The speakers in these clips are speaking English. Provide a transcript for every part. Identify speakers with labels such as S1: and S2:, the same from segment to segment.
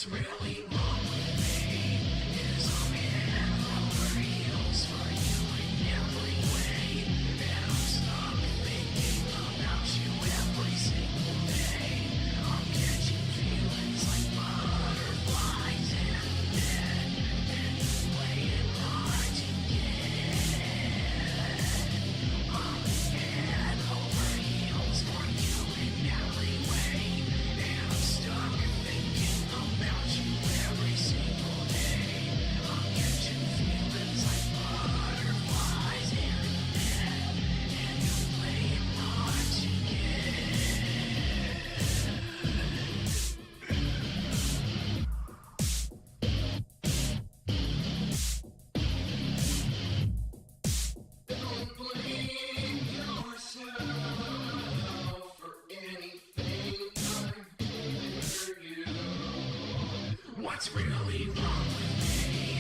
S1: What's really wrong with me is I'm head over heels for you in every way. And I'm stuck thinking about you every single day. I'm catching feelings like butterflies in a bed, and you playing hard to get. I'm head over heels for you in every way. And I'm stuck thinking about you every single day. I'm catching feelings like butterflies in a bed, and you playing hard to Don't blame yourself for anything I've done for you. What's really wrong with me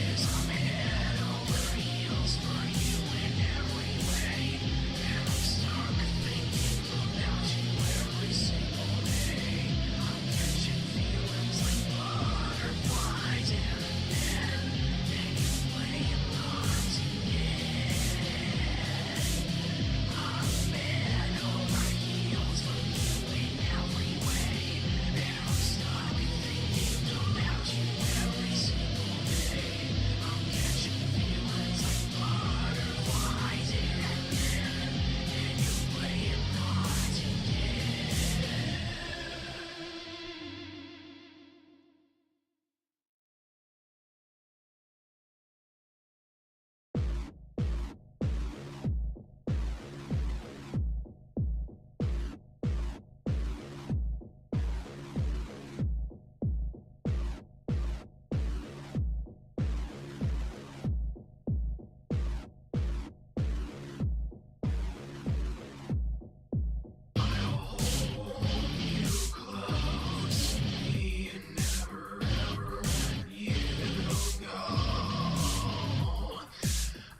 S1: is I'm head over heels for you in every way. And I'm stuck thinking about you every single day. I'm catching feelings like butterflies in a bed, and you playing hard to get. I'm head over heels for you in every way. And I'm stuck thinking about you every single day. I'm catching feelings like butterflies in a bed, and you playing hard to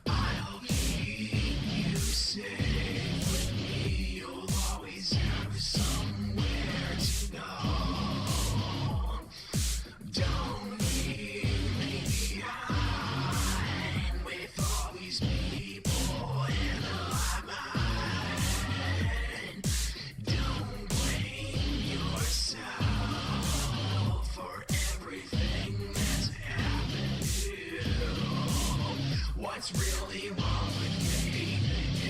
S1: I'll keep you safe with me. You'll always have somewhere to go. Don't leave me behind with all these people in my mind. Don't blame yourself for everything that's happened to you. What's really wrong with me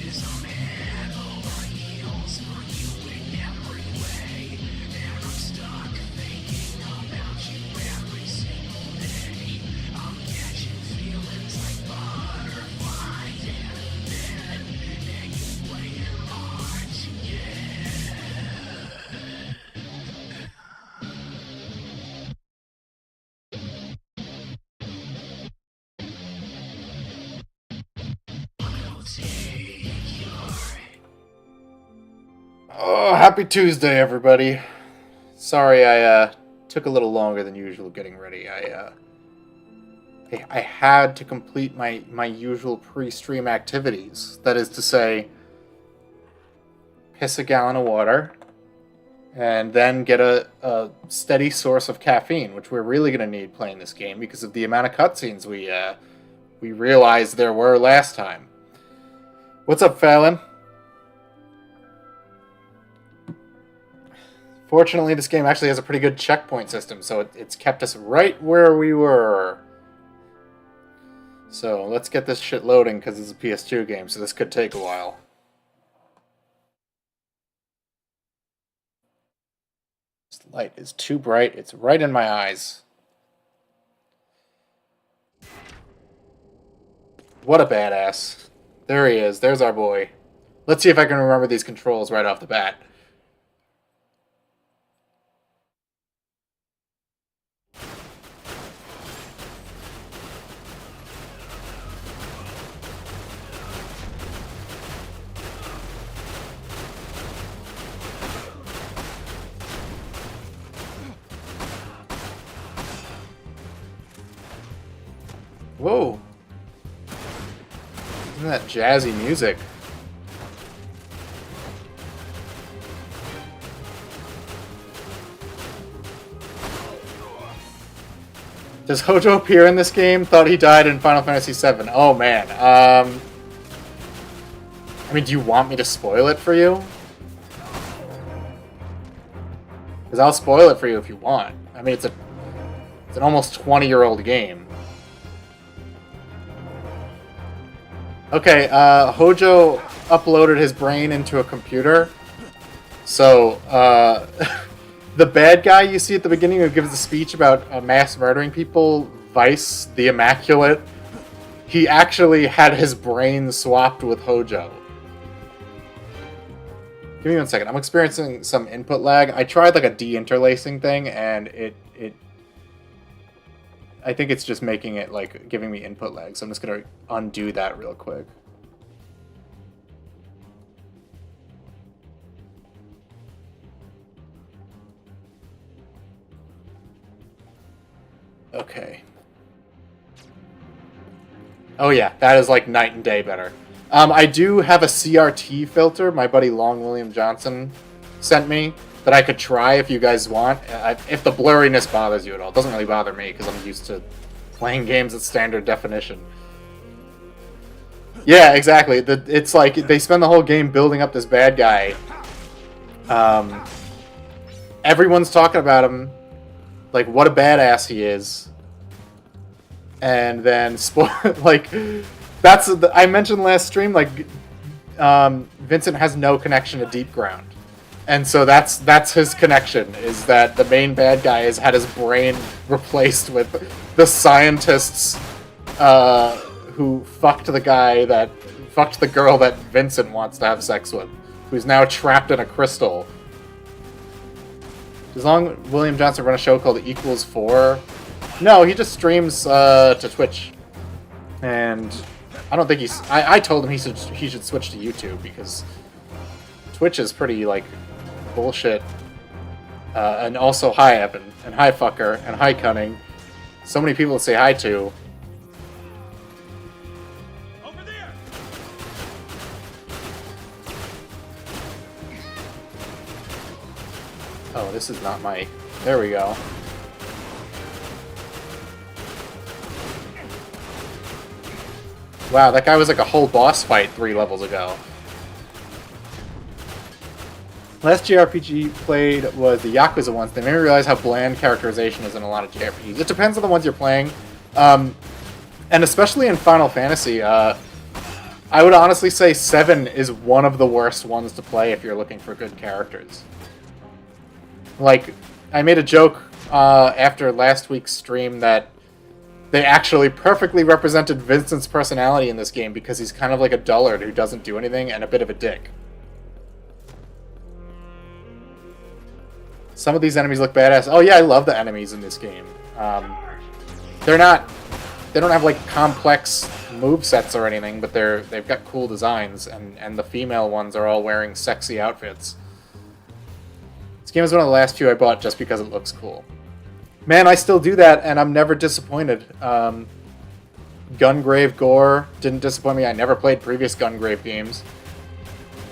S1: is I'm head over heels for you in every way. And I'm stuck thinking about you every single day. I'm catching feelings like butterflies in a bed, and you playing hard to get. I'll take your
S2: Oh, happy Tuesday, everybody. Sorry I took a little longer than usual getting ready. I had to complete my usual pre-stream activities. That is to say, piss a gallon of water, and then get a steady source of caffeine, which we're really going to need playing this game because of the amount of cutscenes we realized there were last time. What's up, Fallon? Fortunately, this game actually has a pretty good checkpoint system, so it's kept us right where we were. So let's get this shit loading, because it's a PS2 game, so this could take a while. This light is too bright. It's right in my eyes. What a badass. There he is. There's our boy. Let's see if I can remember these controls right off the bat. Whoa. Isn't that jazzy music? Does Hojo appear in this game? Thought he died in Final Fantasy VII. Oh, man. I mean, do you want me to spoil it for you? Because I'll spoil it for you if you want. I mean, it's an almost 20-year-old game. Okay, Hojo uploaded his brain into a computer. So, the bad guy you see at the beginning who gives the speech about mass murdering people, Vice, the Immaculate, he actually had his brain swapped with Hojo. Give me 1 second. I'm experiencing some input lag. I tried like a de-interlacing thing, and I think it's just making it like giving me input lag. So I'm just gonna undo that real quick. Okay. Oh yeah, that is like night and day better. I do have a CRT filter my buddy Long William Johnson sent me that I could try if you guys want. If the blurriness bothers you at all. It doesn't really bother me because I'm used to playing games at standard definition. Yeah, exactly. It's like they spend the whole game building up this bad guy. Everyone's talking about him. Like, what a badass he is. And then, like, I mentioned last stream, like, Vincent has no connection to Deep Ground. And so that's his connection, is that the main bad guy has had his brain replaced with the scientists who fucked the girl that Vincent wants to have sex with, who's now trapped in a crystal. Does Long William Johnson run a show called Equals 4? No, he just streams to Twitch. And I don't think he's... I told him he should switch to YouTube, because Twitch is pretty, like, bullshit. And also hi, Evan. And hi, fucker. And hi, Cunning. So many people to say hi to.
S3: Over there.
S2: Oh, this is not my... There we go. Wow, that guy was like a whole boss fight 3 levels ago. Last JRPG played was the Yakuza ones. They made me realize how bland characterization is in a lot of JRPGs. It depends on the ones you're playing. And especially in Final Fantasy, I would honestly say 7 is one of the worst ones to play if you're looking for good characters. Like, I made a joke after last week's stream that they actually perfectly represented Vincent's personality in this game because he's kind of like a dullard who doesn't do anything and a bit of a dick. Some of these enemies look badass. Oh yeah, I love the enemies in this game. They don't have like complex movesets or anything, but they've got cool designs, and the female ones are all wearing sexy outfits. This game is one of the last few I bought just because it looks cool. Man, I still do that, and I'm never disappointed. Gungrave Gore didn't disappoint me. I never played previous Gungrave games.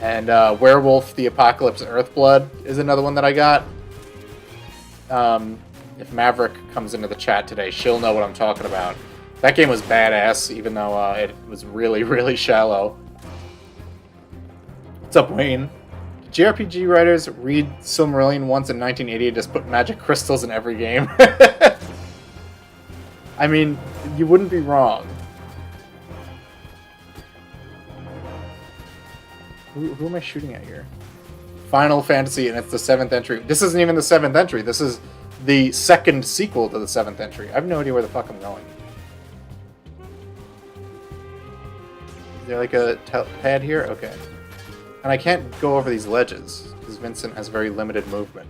S2: And Werewolf the Apocalypse Earthblood is another one that I got. If Maverick comes into the chat today, she'll know what I'm talking about. That game was badass, even though it was really, really shallow. What's up, Wayne? JRPG writers read Silmarillion once in 1980 and just put magic crystals in every game. I mean, you wouldn't be wrong. Who am I shooting at here? Final Fantasy, and it's the 7th entry. This isn't even the 7th entry. This is the second sequel to the 7th entry. I have no idea where the fuck I'm going. Is there like a pad here? Okay. And I can't go over these ledges, because Vincent has very limited movement.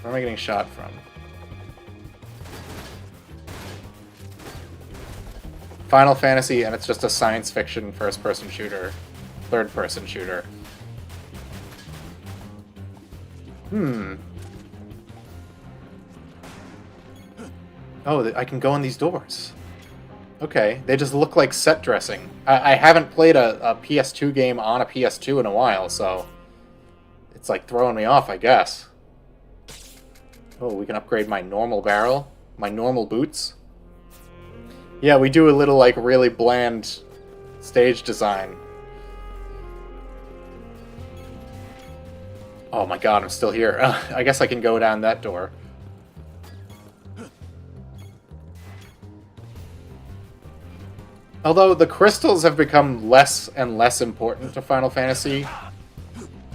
S2: Where am I getting shot from? Final Fantasy, and it's just a science fiction first-person shooter. Third-person shooter. Oh, I can go in these doors. Okay, they just look like set dressing. I haven't played a PS2 game on a PS2 in a while, so it's like throwing me off, I guess. Oh, we can upgrade my normal barrel, my normal boots. Yeah, we do a little, like, really bland stage design. Oh my god, I'm still here. I guess I can go down that door. Although the crystals have become less and less important to Final Fantasy.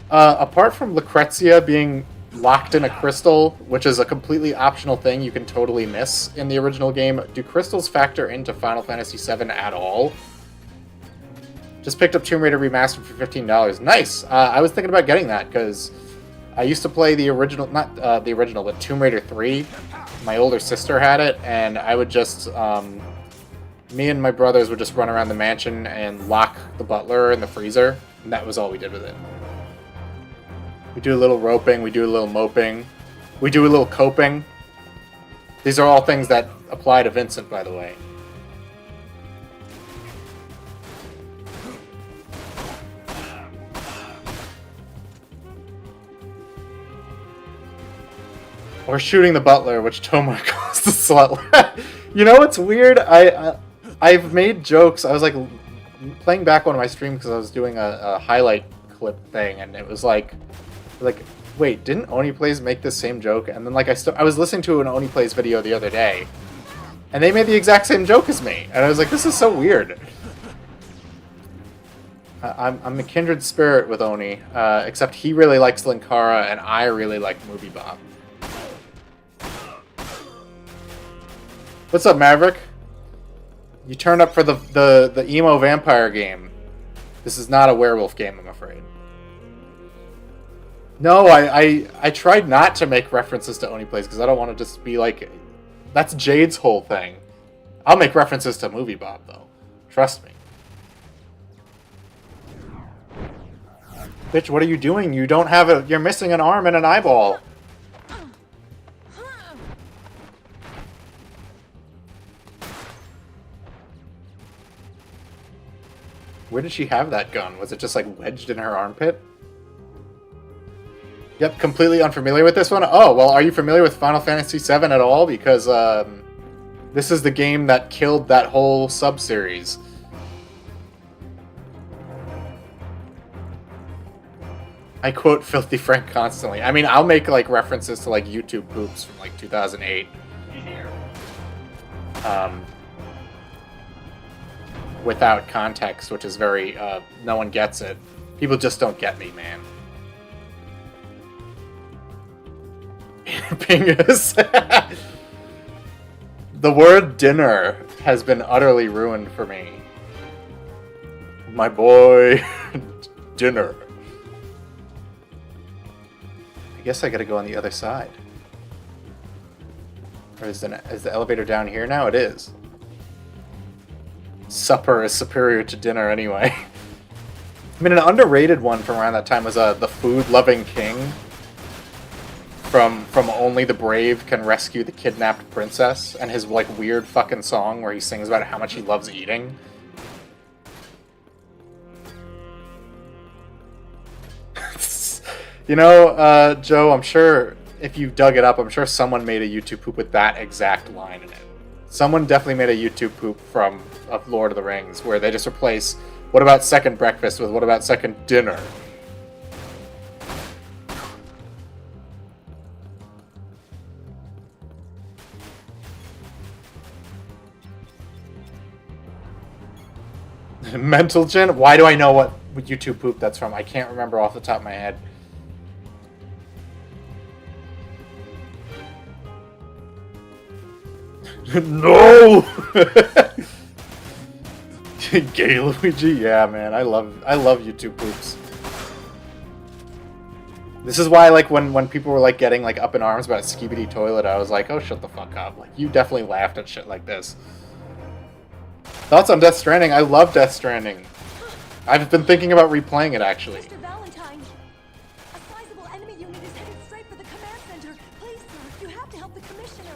S2: Apart from Lucrezia being locked in a crystal, which is a completely optional thing you can totally miss in the original game, do crystals factor into Final Fantasy VII at all? Just picked up Tomb Raider Remastered for $15. Nice! I was thinking about getting that, because I used to play the original, not the original, but Tomb Raider 3. My older sister had it, and I would just, me and my brothers would just run around the mansion and lock the butler in the freezer, and that was all we did with it. We do a little roping, we do a little moping, we do a little coping. These are all things that apply to Vincent, by the way. Or shooting the butler, which Tomar calls the slut. You know what's weird? I've made jokes. I was like playing back one of my streams because I was doing a highlight clip thing, and it was like, wait, didn't Oni Plays make this same joke? And then like I was listening to an Oni Plays video the other day, and they made the exact same joke as me, and I was like, this is so weird. I'm a kindred spirit with Oni, except he really likes Linkara, and I really like Movie Bob. What's up, Maverick? You turned up for the emo vampire game. This is not a werewolf game, I'm afraid. No, I tried not to make references to Oni Plays because I don't want to just be like... That's Jade's whole thing. I'll make references to Movie Bob, though. Trust me. Bitch, what are you doing? You don't have a... You're missing an arm and an eyeball. Where did she have that gun? Was it just, like, wedged in her armpit? Yep, completely unfamiliar with this one. Oh, well, are you familiar with Final Fantasy VII at all? Because, this is the game that killed that whole sub-series. I quote Filthy Frank constantly. I mean, I'll make, like, references to, like, YouTube poops from, like, 2008. Without context, which is very, no one gets it. People just don't get me, man. Pingus. The word dinner has been utterly ruined for me. My boy, dinner. I guess I gotta go on the other side. Or is the elevator down here now? It is. Supper is superior to dinner anyway. I mean, an underrated one from around that time was The Food-Loving King. From Only the Brave Can Rescue the Kidnapped Princess, and his, like, weird fucking song where he sings about how much he loves eating. You know, Joe, I'm sure if you dug it up, I'm sure someone made a YouTube poop with that exact line in it. Someone definitely made a YouTube poop from of Lord of the Rings, where they just replace "what about second breakfast" with "what about second dinner." Mental Gen? Why do I know what YouTube poop that's from? I can't remember off the top of my head. No! Gay Luigi? Yeah, man. I love YouTube poops. This is why, like, when people were, like, getting, like, up in arms about Skibidi Toilet, I was like, oh, shut the fuck up. Like, you definitely laughed at shit like this. Thoughts on Death Stranding? I love Death Stranding. I've been thinking about replaying it, actually.
S3: Mr. Valentine, a sizable enemy unit is headed straight for the command center. Please, sir, you have to help the commissioner.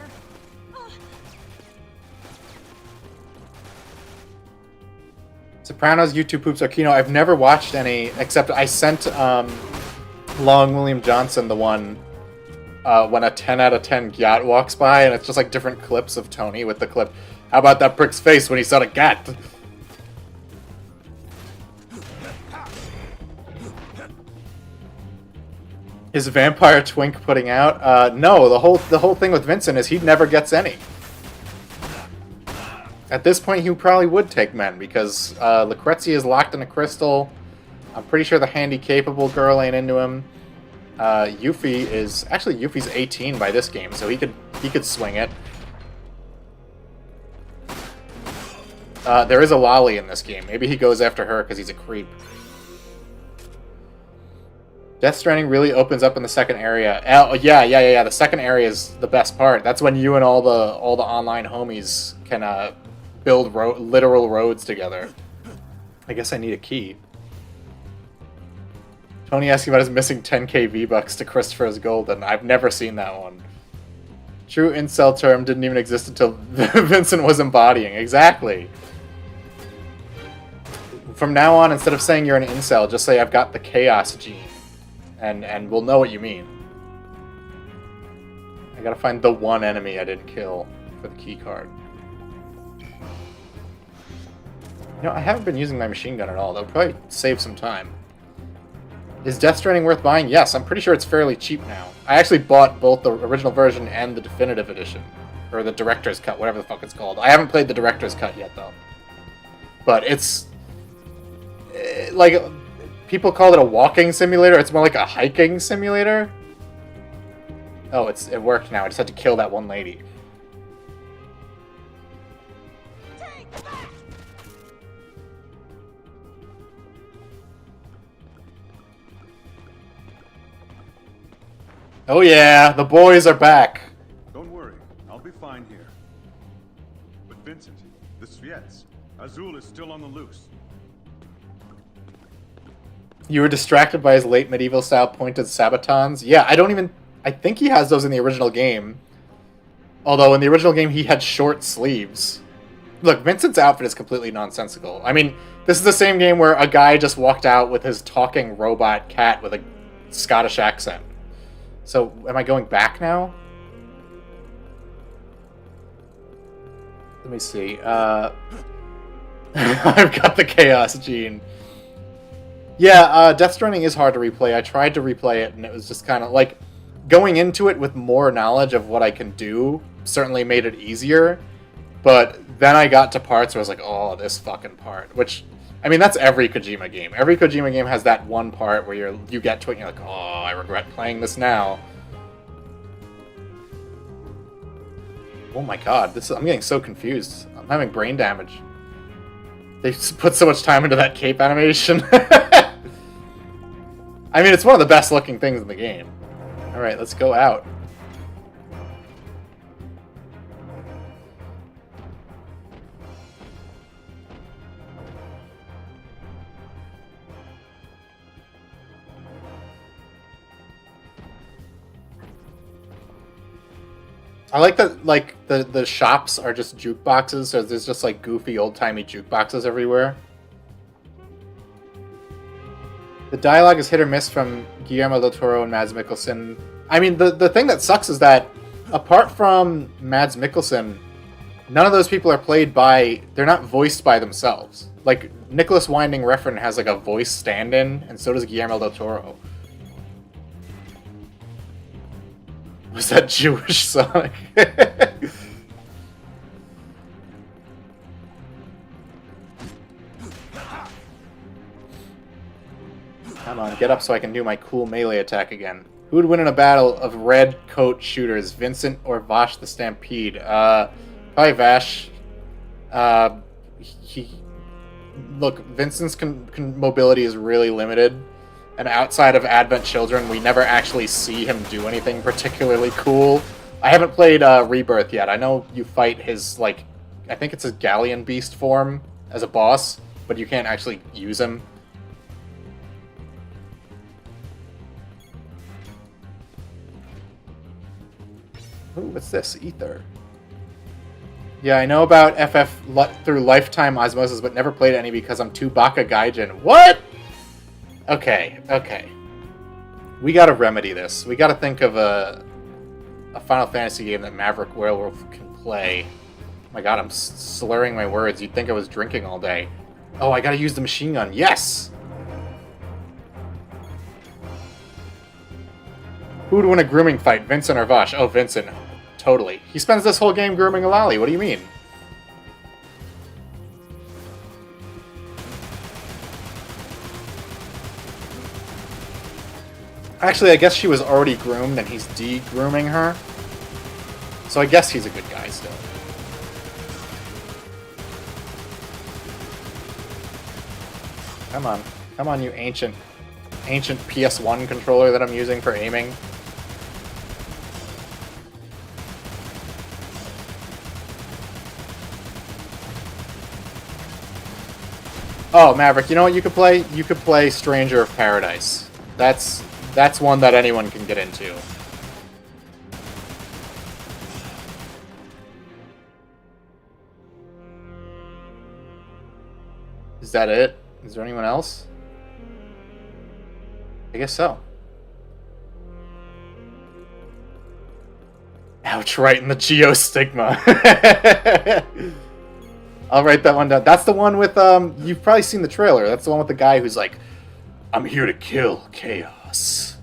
S2: Sopranos YouTube poops are Kino. I've never watched any, except I sent Long William Johnson the one when a 10 out of 10 Gyat walks by, and it's just like different clips of Tony with the clip, How about that prick's face when he saw the cat? Is Vampire Twink putting out? No, the whole thing with Vincent is he never gets any. At this point, he probably would take men, because Lucrezia is locked in a crystal. I'm pretty sure the handy-capable girl ain't into him. Yuffie is... Actually, Yuffie's 18 by this game, so he could swing it. There is a lolly in this game. Maybe he goes after her because he's a creep. Death Stranding really opens up in the second area. Oh, yeah. The second area is the best part. That's when you and all the online homies can build literal roads together. I guess I need a key. Tony asking about his missing 10k V-Bucks to Christopher's Golden. I've never seen that one. True incel term didn't even exist until Vincent was embodying. Exactly. From now on, instead of saying you're an incel, just say I've got the chaos gene. And we'll know what you mean. I gotta find the one enemy I didn't kill for the key card. You know, I haven't been using my machine gun at all. That'll probably save some time. Is Death Stranding worth buying? Yes, I'm pretty sure it's fairly cheap now. I actually bought both the original version and the definitive edition. Or the director's cut, whatever the fuck it's called. I haven't played the director's cut yet, though. But it's... like... People call it a walking simulator. It's more like a hiking simulator. Oh, it worked now. I just had to kill that one lady. Oh yeah, the boys are back.
S4: Don't worry, I'll be fine here. But Vincent, the Sviets, Azul is still on the loose.
S2: You were distracted by his late medieval style pointed sabatons? Yeah, I think he has those in the original game. Although in the original game he had short sleeves. Look, Vincent's outfit is completely nonsensical. I mean, this is the same game where a guy just walked out with his talking robot cat with a Scottish accent. So, am I going back now? Let me see. I've got the Chaos Gene. Yeah, Death Stranding is hard to replay. I tried to replay it, and it was just kind of like... Going into it with more knowledge of what I can do certainly made it easier, but then I got to parts where I was like, oh, this fucking part. Which, I mean, that's every Kojima game. Every Kojima game has that one part where you get to it and you're like, oh, I regret playing this now. Oh my god, I'm getting so confused. I'm having brain damage. They put so much time into that cape animation. I mean, it's one of the best looking things in the game. Alright, let's go out. I like that, like, the shops are just jukeboxes, so there's just, like, goofy, old-timey jukeboxes everywhere. The dialogue is hit or miss from Guillermo del Toro and Mads Mikkelsen. I mean, the thing that sucks is that, apart from Mads Mikkelsen, none of those people are played by... They're not voiced by themselves. Like, Nicholas Winding Refn has, like, a voice stand-in, and so does Guillermo del Toro. Was that Jewish Sonic? Come on, get up so I can do my cool melee attack again. Who would win in a battle of red coat shooters, Vincent or Vash the Stampede? Probably Vash. Look, Vincent's mobility is really limited. And outside of Advent Children, we never actually see him do anything particularly cool. I haven't played Rebirth yet. I know you fight his, like, I think it's a Galleon Beast form as a boss, but you can't actually use him. Ooh, what's this? Ether. Yeah, I know about FF through Lifetime Osmosis, but never played any because I'm too Baka Gaijin. What? Okay. We gotta remedy this. We gotta think of a Final Fantasy game that Maverick Werewolf can play. my god, I'm slurring my words. You'd think I was drinking all day. Oh, I gotta use the machine gun. Yes! Who would win a grooming fight, Vincent or Vosh? Oh, Vincent. Totally. He spends this whole game grooming a lolly. What do you mean? Actually, I guess she was already groomed and he's de-grooming her. So I guess he's a good guy still. Come on. Come on, you ancient PS1 controller that I'm using for aiming. Oh, Maverick, you know what you could play? You could play Stranger of Paradise. That's one that anyone can get into. Is that it? Is there anyone else? I guess so. Ouch, right in the geostigma. I'll write that one down. That's the one with, you've probably seen the trailer. That's the one with the guy who's like, I'm here to kill chaos.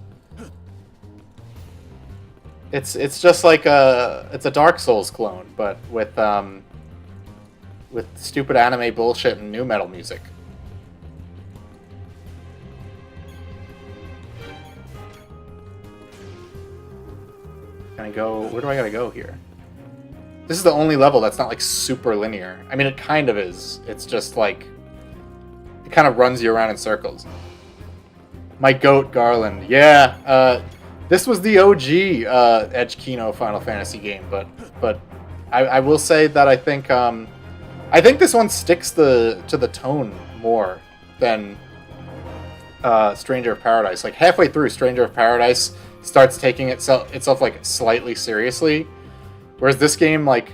S2: It's just like it's a Dark Souls clone, but with stupid anime bullshit and new metal music. Can I go? Where do I gotta go here? This is the only level that's not like super linear. I mean, it kind of is. It's just like it kind of runs you around in circles. My goat Garland, yeah. This was the OG Edge Kino Final Fantasy game, but I will say that I think this one sticks to the tone more than Stranger of Paradise. Like halfway through, Stranger of Paradise starts taking itself like slightly seriously, whereas this game, like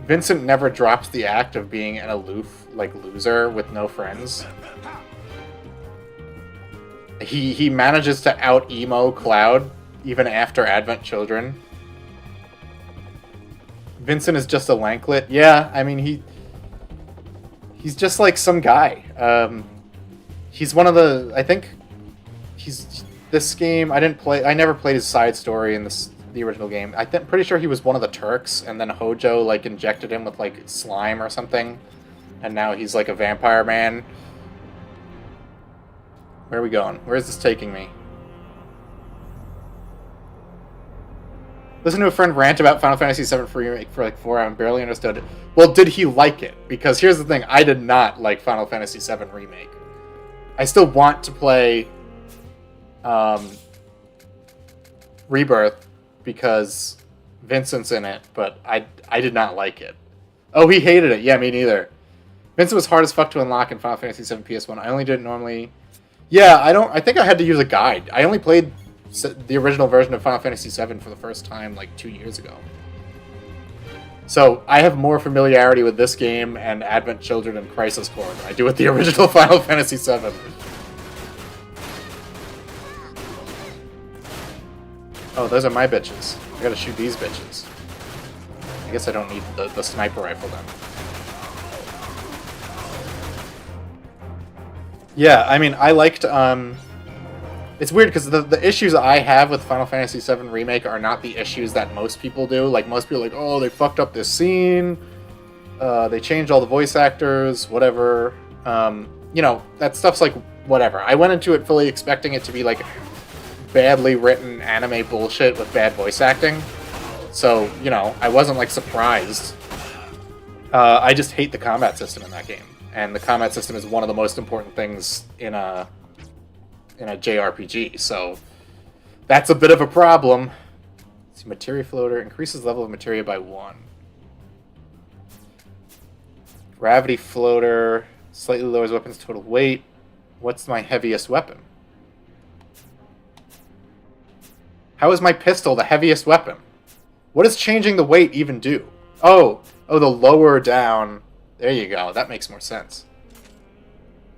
S2: Vincent never drops the act of being an aloof like loser with no friends. He manages to out emo Cloud even after Advent Children. Vincent is just a lanklet. Yeah, I mean he's just like some guy. He's one of the, I think he's this game. I never played his side story in the original game. Pretty sure he was one of the Turks, and then Hojo like injected him with like slime or something, and now he's like a vampire man. Where are we going? Where is this taking me? Listen to a friend rant about Final Fantasy VII Remake for like 4 hours and barely understood it. Well, did he like it? Because here's the thing, I did not like Final Fantasy VII Remake. I still want to play Rebirth because Vincent's in it, but I did not like it. Oh, he hated it. Yeah, me neither. Vincent was hard as fuck to unlock in Final Fantasy VII PS1. I only did it normally. Yeah, I think I had to use a guide. I only played the original version of Final Fantasy VII for the first time like 2 years ago. So I have more familiarity with this game and Advent Children and Crisis Core than I do with the original Final Fantasy VII. Oh, those are my bitches. I gotta shoot these bitches. I guess I don't need the sniper rifle then. Yeah, I mean, I liked, it's weird because the issues I have with Final Fantasy VII Remake are not the issues that most people do. Like, most people are like, oh, they fucked up this scene, they changed all the voice actors, whatever. You know, that stuff's like, whatever. I went into it fully expecting it to be, like, badly written anime bullshit with bad voice acting. So, you know, I wasn't, like, surprised. I just hate the combat system in that game. And the combat system is one of the most important things in a JRPG, so that's a bit of a problem. Let's see, materia floater increases level of materia by 1. Gravity floater slightly lowers weapon's total weight. What's my heaviest weapon? How is my pistol the heaviest weapon? What does changing the weight even do? Oh, the lower down. There you go. That makes more sense.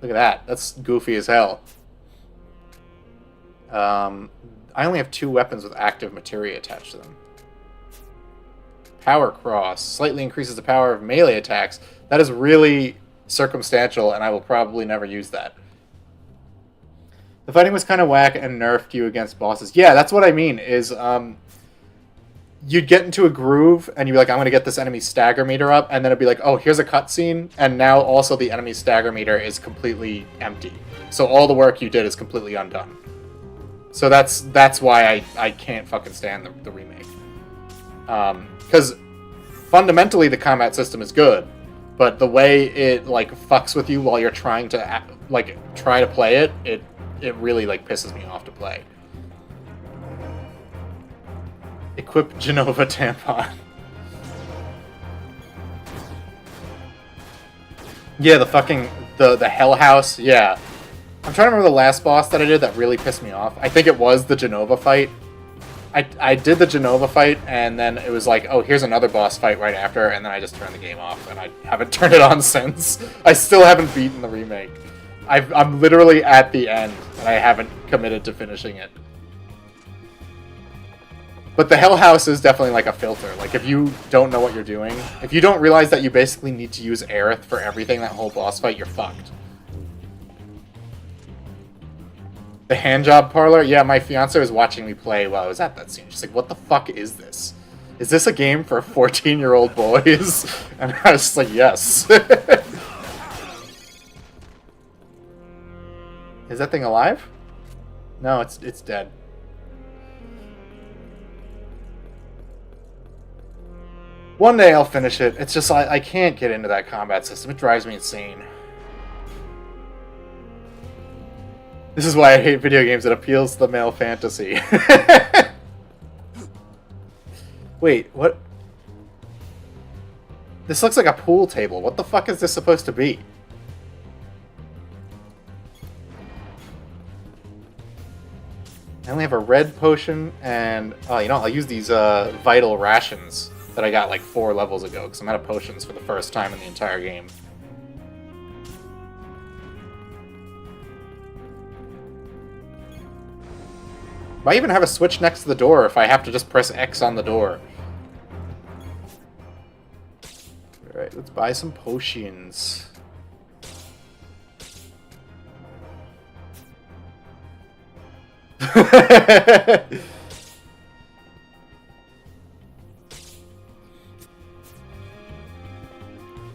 S2: Look at that. That's goofy as hell. I only have 2 weapons with active materia attached to them. Power Cross. Slightly increases the power of melee attacks. That is really circumstantial, and I will probably never use that. The fighting was kind of whack and nerfed you against bosses. Yeah, that's what I mean, is you'd get into a groove, and you'd be like, I'm going to get this enemy stagger meter up, and then it'd be like, oh, here's a cutscene, and now also the enemy stagger meter is completely empty. So all the work you did is completely undone. So that's why I can't fucking stand the remake. Because fundamentally the combat system is good, but the way it, like, fucks with you while you're trying to, like, try to play it, it really, like, pisses me off to play. Equip Genova tampon. Yeah, the fucking the Hell House. Yeah, I'm trying to remember the last boss that I did that really pissed me off. I think it was the Genova fight. I did the Genova fight, and then it was like, oh, here's another boss fight right after, and then I just turned the game off, and I haven't turned it on since. I still haven't beaten the remake. I'm literally at the end, and I haven't committed to finishing it. But the Hell House is definitely like a filter. Like, if you don't know what you're doing, if you don't realize that you basically need to use Aerith for everything that whole boss fight, you're fucked. The handjob parlor? Yeah, my fiance was watching me play while I was at that scene. She's like, what the fuck is this? Is this a game for 14-year-old boys? And I was just like, yes. Is that thing alive? No, it's dead. One day I'll finish it. It's just, I can't get into that combat system. It drives me insane. This is why I hate video games. It appeals to the male fantasy. Wait, what? This looks like a pool table. What the fuck is this supposed to be? I only have a red potion, and, oh, you know, I'll use these vital rations that I got like 4 levels ago, because I'm out of potions for the first time in the entire game. Might even have a switch next to the door if I have to just press X on the door. Alright, let's buy some potions.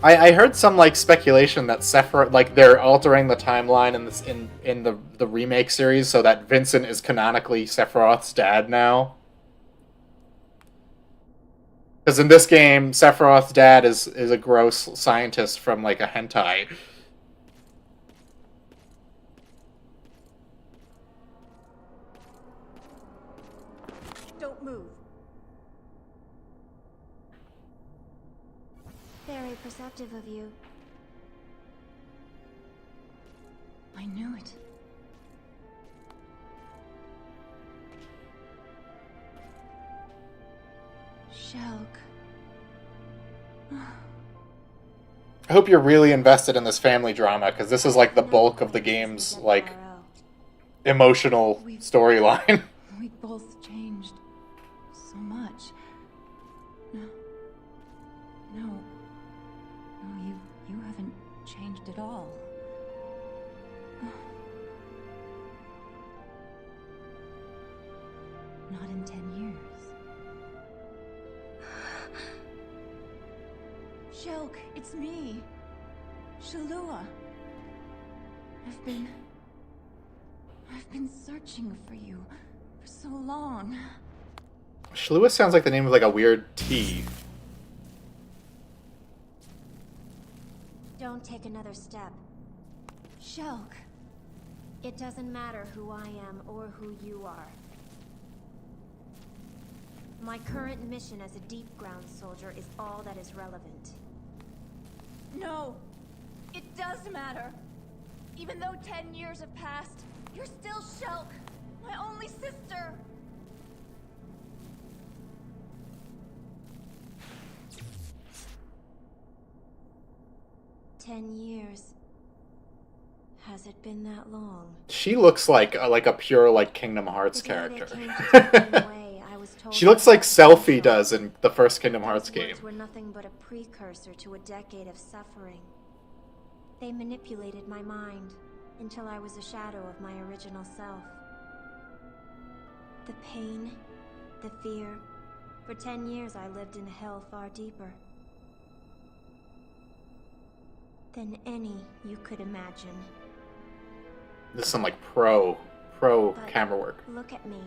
S2: I heard some like speculation that Sephiroth, like, they're altering the timeline in this in the remake series so that Vincent is canonically Sephiroth's dad now. Because in this game, Sephiroth's dad is a gross scientist from like a hentai.
S3: Don't move.
S5: Very perceptive of you.
S3: I knew it. Shulk.
S2: I hope you're really invested in this family drama, because this is like the bulk of the game's like emotional storyline.
S3: We both changed so much. No, you haven't changed at all. Not in 10 years. Shulk, it's me. Shalua. I've been searching for you for so long.
S2: Shalua sounds like the name of like a weird tea.
S5: Don't take another step.
S3: Shulk.
S5: It doesn't matter who I am or who you are. My current mission as a deep ground soldier is all that is relevant.
S3: No! It does matter! Even though 10 years have passed, you're still Shulk, my only sister!
S5: "10 years. Has it been that long?"
S2: She looks like a pure like Kingdom Hearts
S5: The day they
S2: character.
S5: came to take me away, I was told told
S2: She
S5: me
S2: looks like
S5: about
S2: Selphie
S5: potential.
S2: does in the first Kingdom Hearts
S5: Those
S2: game.
S5: words were nothing but a precursor to a decade of suffering. They manipulated my mind until I was a shadow of my original self. The pain, the fear. For 10 years I lived in a hell far deeper than any you could imagine.
S2: This is some like pro
S5: But
S2: camera work.
S5: look at me.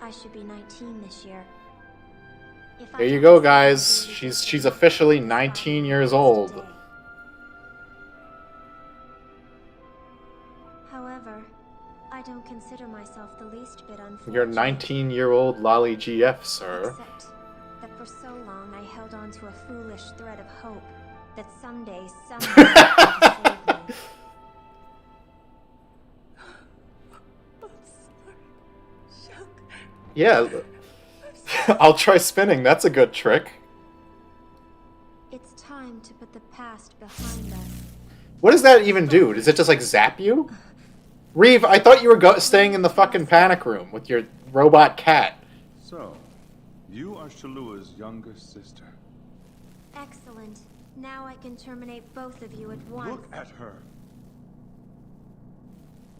S5: I should be 19 this year. If I
S2: There you
S5: don't
S2: go,
S5: receive my
S2: guys.
S5: baby
S2: She's
S5: gift,
S2: officially
S5: I'll
S2: 19
S5: stop
S2: years
S5: today.
S2: old.
S5: However, I don't consider myself the least bit unfortunate.
S2: You're 19-year-old Lolly GF, sir.
S5: Except that for so long I held on to a foolish thread of hope that someday someone would save me.
S2: Yeah. I'll try spinning. That's a good trick.
S5: It's time to put the past behind us.
S2: What does that even do? Does it just like zap you? Reeve, I thought you were staying in the fucking panic room with your robot cat.
S4: So, you are Shalua's younger sister.
S5: Excellent. Now I can terminate both of you at once.
S4: Look at her.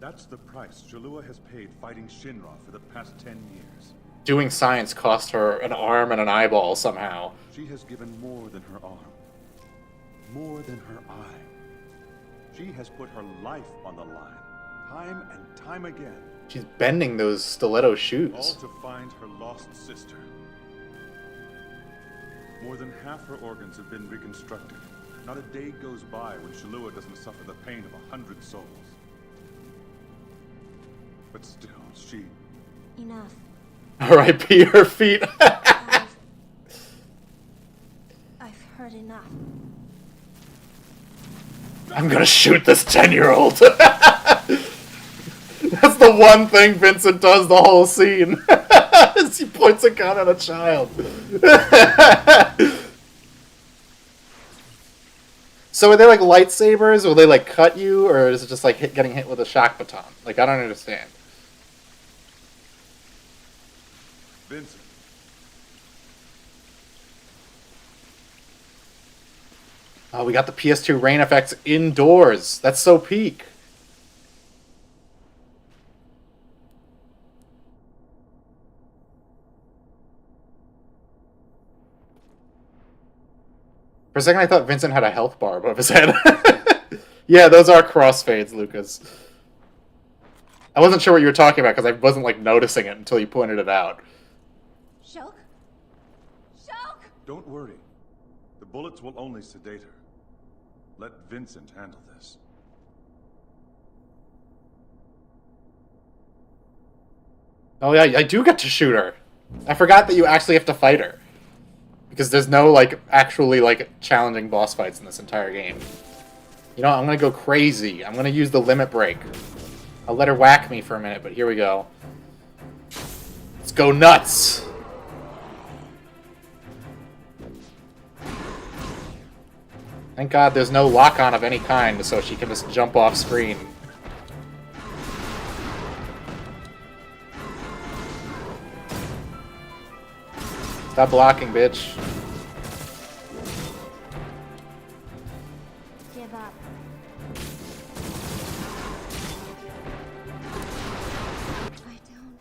S4: That's the price Shalua has paid fighting Shinra for the past 10 years.
S2: Doing science cost her an arm and an eyeball somehow.
S4: She has given more than her arm. More than her eye. She has put her life on the line. Time and time again.
S2: She's bending those stiletto
S4: All
S2: shoes.
S4: to find her lost sister. More than half her organs have been reconstructed. Not a day goes by when Shalua doesn't suffer the pain of 100 souls. But still, she...
S5: Enough.
S2: R.I.P. her feet.
S5: I've heard enough.
S2: I'm gonna shoot this 10-year-old. That's the one thing Vincent does the whole scene. Is he points a gun at a child. So are they like lightsabers? Will they like cut you? Or is it just like getting hit with a shock baton? Like, I don't understand.
S4: Vincent.
S2: Oh, we got the PS2 rain effects indoors. That's so peak. For a second, I thought Vincent had a health bar above his head. Yeah, those are crossfades, Lucas. I wasn't sure what you were talking about because I wasn't like noticing it until you pointed it out.
S3: Shulk? Shulk!
S4: Don't worry. The bullets will only sedate her. Let Vincent handle this.
S2: Oh yeah, I do get to shoot her. I forgot that you actually have to fight her. Because there's no, like, actually, like, challenging boss fights in this entire game. You know, I'm gonna go crazy. I'm gonna use the limit break. I'll let her whack me for a minute, but here we go. Let's go nuts! Thank God there's no lock-on of any kind, so she can just jump off screen. Stop blocking, bitch.
S5: Give up. I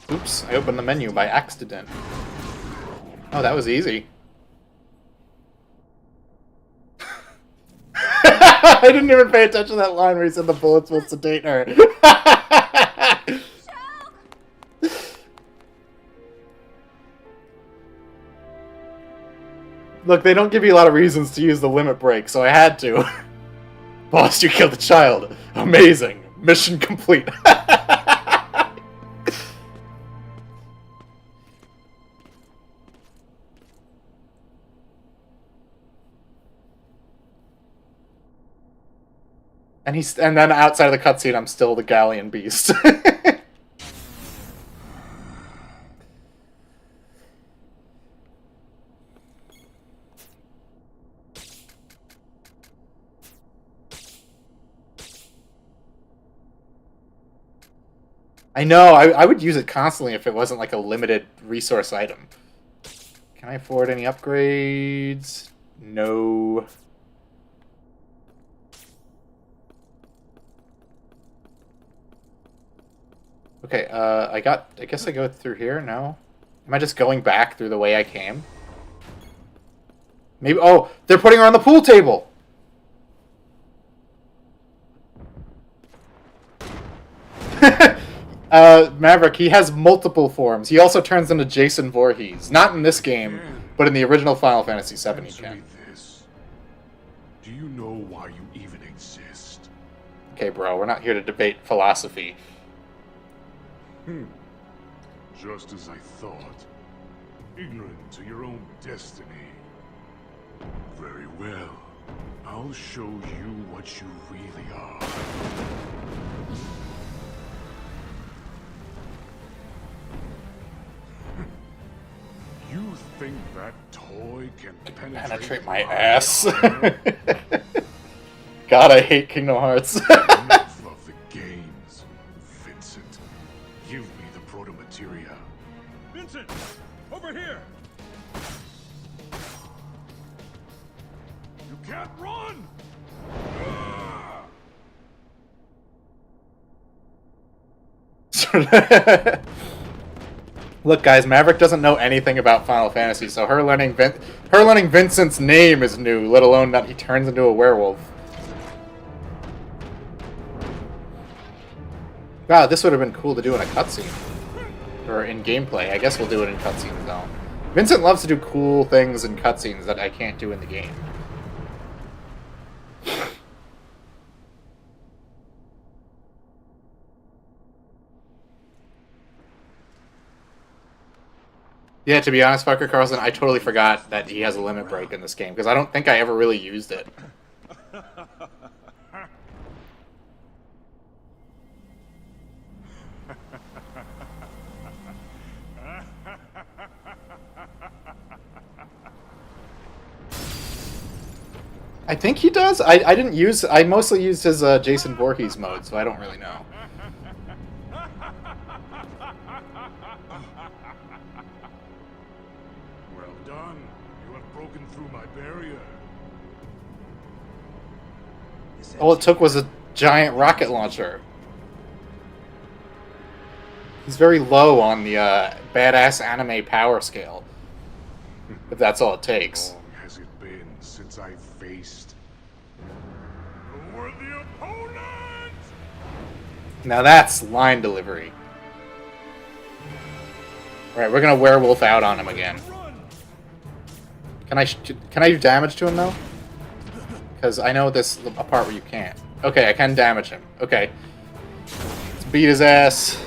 S5: don't.
S2: Oops, I opened the menu by accident. Oh, that was easy. I didn't even pay attention to that line where he said the bullets will sedate her. Look, they don't give you a lot of reasons to use the limit break, so I had to. Boss, you killed the child. Amazing. Mission complete. And then outside of the cutscene, I'm still the Galleon Beast. I know, I would use it constantly if it wasn't like a limited resource item. Can I afford any upgrades? No. Okay, I guess I go through here, no? Am I just going back through the way I came? Maybe, oh, they're putting her on the pool table! Maverick, he has multiple forms. He also turns into Jason Voorhees. Not in this game, but in the original Final Fantasy VII he
S4: Answer
S2: can.
S4: me this. Do you know why you even exist?
S2: Okay, bro, we're not here to debate philosophy.
S4: Just as I thought. Ignorant to your own destiny. Very well. I'll show you what you really are. You think that toy can
S2: Penetrate my
S4: my
S2: ass.
S4: armor?
S2: God, I hate Kingdom Hearts.
S4: Enough of the games, Vincent. Give me the proto-materia. Vincent! Over here! You can't run! Ah!
S2: Look, guys, Maverick doesn't know anything about Final Fantasy, so her learning Vincent's name is new, let alone that he turns into a werewolf. Wow, this would have been cool to do in a cutscene. Or in gameplay. I guess we'll do it in cutscenes, though. Vincent loves to do cool things in cutscenes that I can't do in the game. Yeah, to be honest, Fucker Carlson, I totally forgot that he has a limit break in this game, because I don't think I ever really used it. I think he does. I didn't use... I mostly used his Jason Voorhees mode, so I don't really know.
S4: Well done. You have broken through my barrier.
S2: All it took was a giant rocket launcher. He's very low on the badass anime power scale. If that's all it takes.
S4: How long has it been since I faced a worthy opponent?
S2: Now that's line delivery. Alright, we're gonna werewolf out on him again. Can I do damage to him though? Because I know this a part where you can't. Okay, I can damage him. Okay. Let's beat his ass.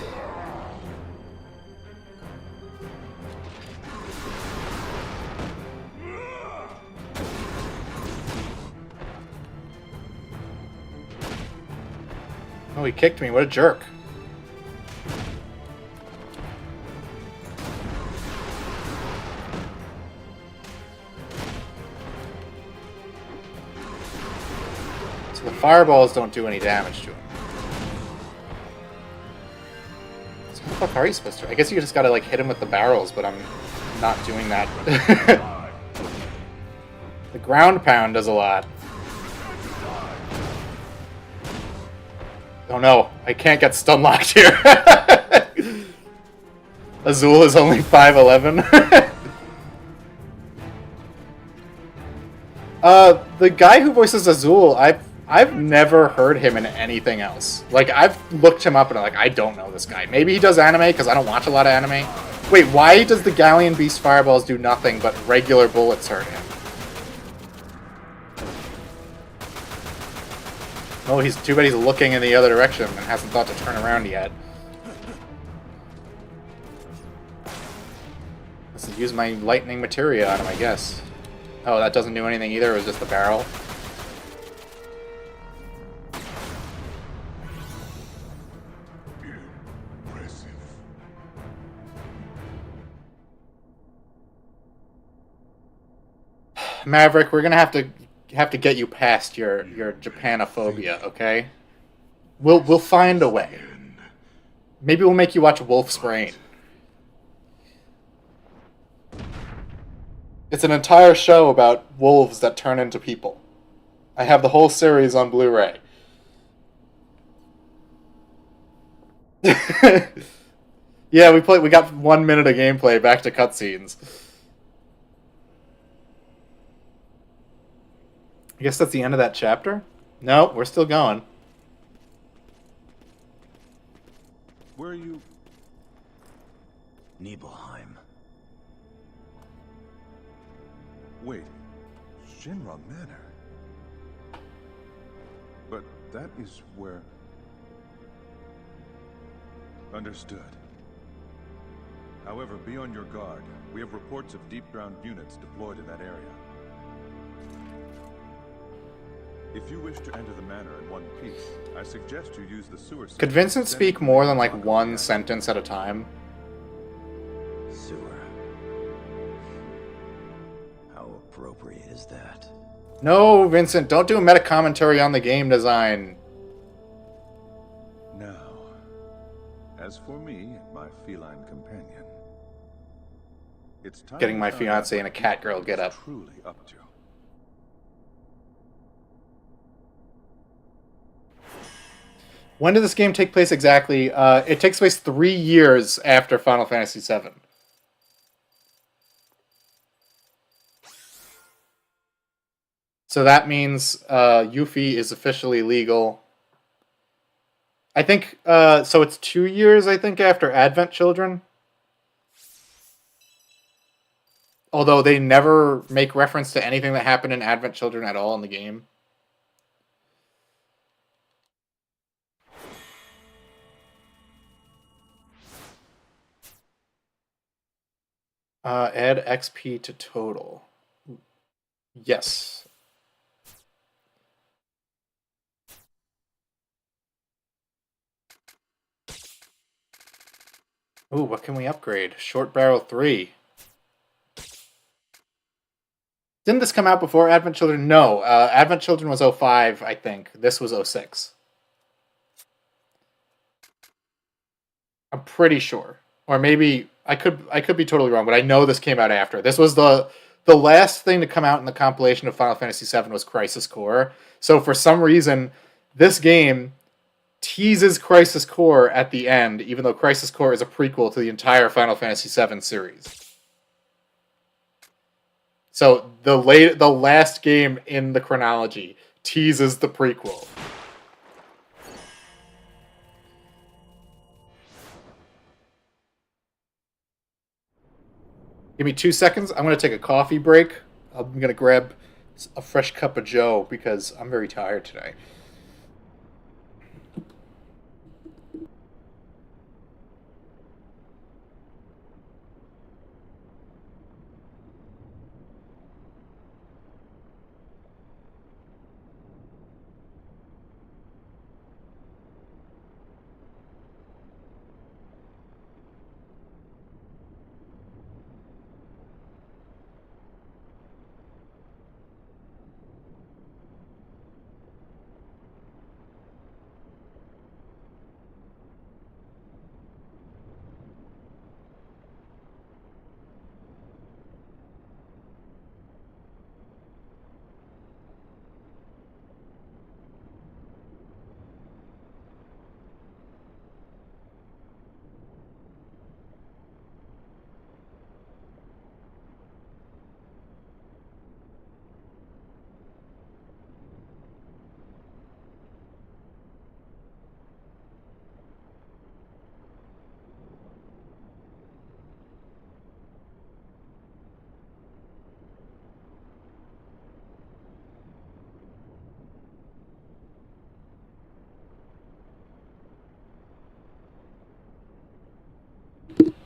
S2: Oh, he kicked me. What a jerk. So the fireballs don't do any damage to him. So how the fuck are you supposed to? I guess you just gotta like hit him with the barrels, but I'm not doing that. The ground pound does a lot. Oh no, I can't get stun locked here. Azul is only 5'11". The guy who voices Azul, I've never heard him in anything else. Like, I've looked him up and I'm like, I don't know this guy. Maybe he does anime, because I don't watch a lot of anime. Wait, why does the Galleon Beast fireballs do nothing but regular bullets hurt him? Oh, he's too bad he's looking in the other direction and hasn't thought to turn around yet. Let's use my lightning materia on him, I guess. Oh, that doesn't do anything either, it was just the barrel.
S4: Impressive.
S2: Maverick, we're gonna have to get you past your Japanophobia, okay? We'll find a way. Maybe we'll make you watch Wolf's Rain. It's an entire show about wolves that turn into people. I have the whole series on Blu-ray. Yeah, we got 1 minute of gameplay, back to cutscenes. I guess that's the end of that chapter? No, we're still going.
S4: Where are you?
S1: Nibelheim.
S4: Wait. Shinra Manor. But that is where... Understood. However, be on your guard. We have reports of deep-ground units deployed in that area. If you wish to enter the manor in one piece, I suggest you use the sewer system.
S2: Could Vincent speak more than like one sentence at a time?
S1: Sewer. How appropriate is that?
S2: No, Vincent, don't do a meta commentary on the game design.
S4: Now, as for me and my feline companion, it's time
S2: Getting my
S4: we found out
S2: fiancé in a
S4: what
S2: Catgirl
S4: Ignis
S2: getup.
S4: is truly up to.
S2: When did this game take place exactly? It takes place 3 years after Final Fantasy VII. So that means Yuffie is officially legal. I think, so it's 2 years, I think, after Advent Children. Although they never make reference to anything that happened in Advent Children at all in the game. Add XP to total. Yes. Ooh, what can we upgrade? Short Barrel 3. Didn't this come out before Advent Children? No. Advent Children was 05, I think. This was 06. I'm pretty sure. Or maybe I could be totally wrong, but I know this came out after. This was the last thing to come out in the compilation of Final Fantasy VII was Crisis Core. So for some reason, this game teases Crisis Core at the end, even though Crisis Core is a prequel to the entire Final Fantasy VII series. So the last game in the chronology teases the prequel. Give me 2 seconds. I'm going to take a coffee break. I'm going to grab a fresh cup of joe because I'm very tired today.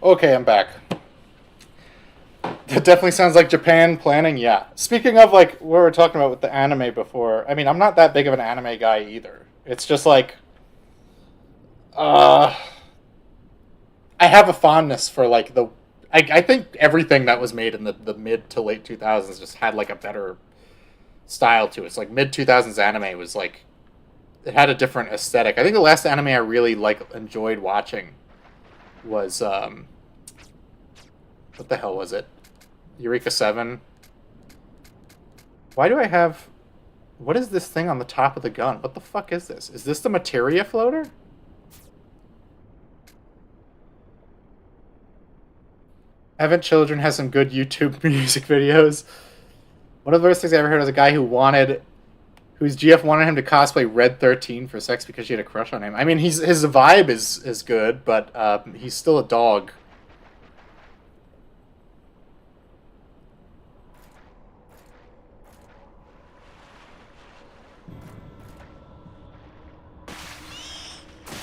S2: Okay, I'm back. That definitely sounds like Japan planning, yeah. Speaking of, like, what we were talking about with the anime before, I mean, I'm not that big of an anime guy either. It's just like... I have a fondness for, like, the... I think everything that was made in the mid to late 2000s just had, like, a better style to it. It's like, mid-2000s anime was, like... It had a different aesthetic. I think the last anime I really, like, enjoyed watching was what the hell was it? Eureka 7. Why do I have... What is this thing on the top of the gun? What the fuck is this? Is this the materia floater? Evan Children has some good YouTube music videos. One of the worst things I ever heard was a guy whose GF wanted him to cosplay Red 13 for sex because she had a crush on him. I mean, his vibe is good, but he's still a dog.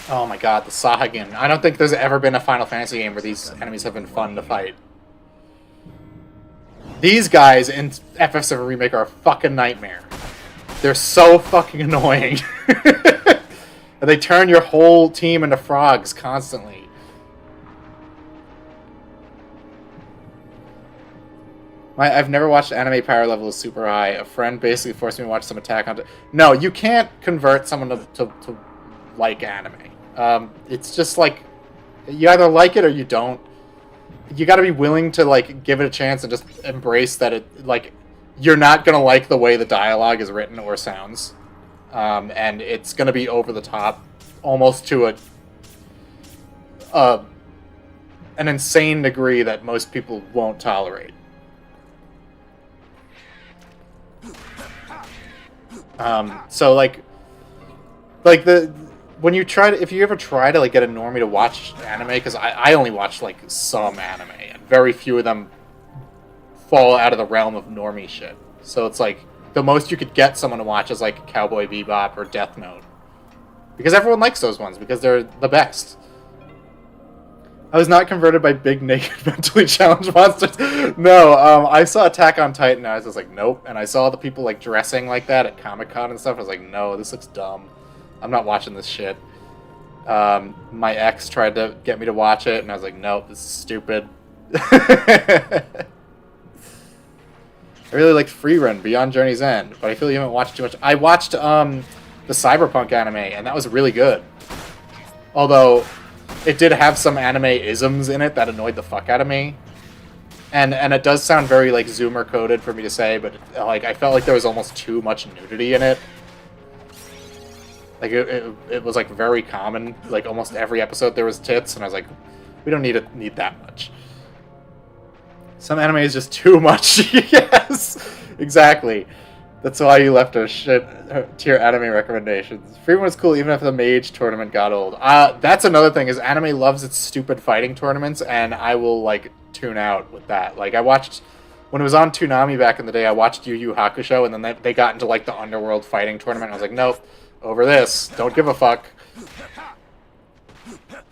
S2: Oh my god, the Saha game. I don't think there's ever been a Final Fantasy game where these enemies have been fun to fight. These guys in FF7 Remake are a fucking nightmare. They're so fucking annoying. And they turn your whole team into frogs constantly. I've never watched anime power level is super high. A friend basically forced me to watch some Attack on... No, you can't convert someone to like anime. It's just like, you either like it or you don't. You gotta be willing to, like, give it a chance and just embrace that it, like, you're not gonna like the way the dialogue is written or sounds. And it's gonna be over the top, almost to an insane degree that most people won't tolerate. So, like when you try to, if you ever try to, like, get a normie to watch anime, because I only watch, like, some anime, and very few of them fall out of the realm of normie shit. So it's like, the most you could get someone to watch is, like, Cowboy Bebop or Death Note. Because everyone likes those ones, because they're the best. I was not converted by big, naked, mentally challenged monsters. No, I saw Attack on Titan, and I was just like, nope. And I saw the people, like, dressing like that at Comic-Con and stuff. I was like, no, this looks dumb. I'm not watching this shit. My ex tried to get me to watch it, and I was like, nope, this is stupid. I really liked Freerun, Beyond Journey's End, but I feel you haven't watched too much. I watched the Cyberpunk anime, and that was really good. Although, it did have some anime isms in it that annoyed the fuck out of me. And it does sound very, like, Zoomer-coded for me to say, but, like, I felt like there was almost too much nudity in it. Like, it was, like, very common. Like, almost every episode there was tits, and I was like, we don't need that much. Some anime is just too much. Yes, exactly. That's why you left a shit tier anime recommendations. Freeman was cool even if the Mage tournament got old. That's another thing, is anime loves its stupid fighting tournaments, and I will, like, tune out with that. Like, I watched... When it was on Toonami back in the day, I watched Yu Yu Hakusho, and then they got into, like, the Underworld fighting tournament, and I was like, nope. Over this. Don't give a fuck.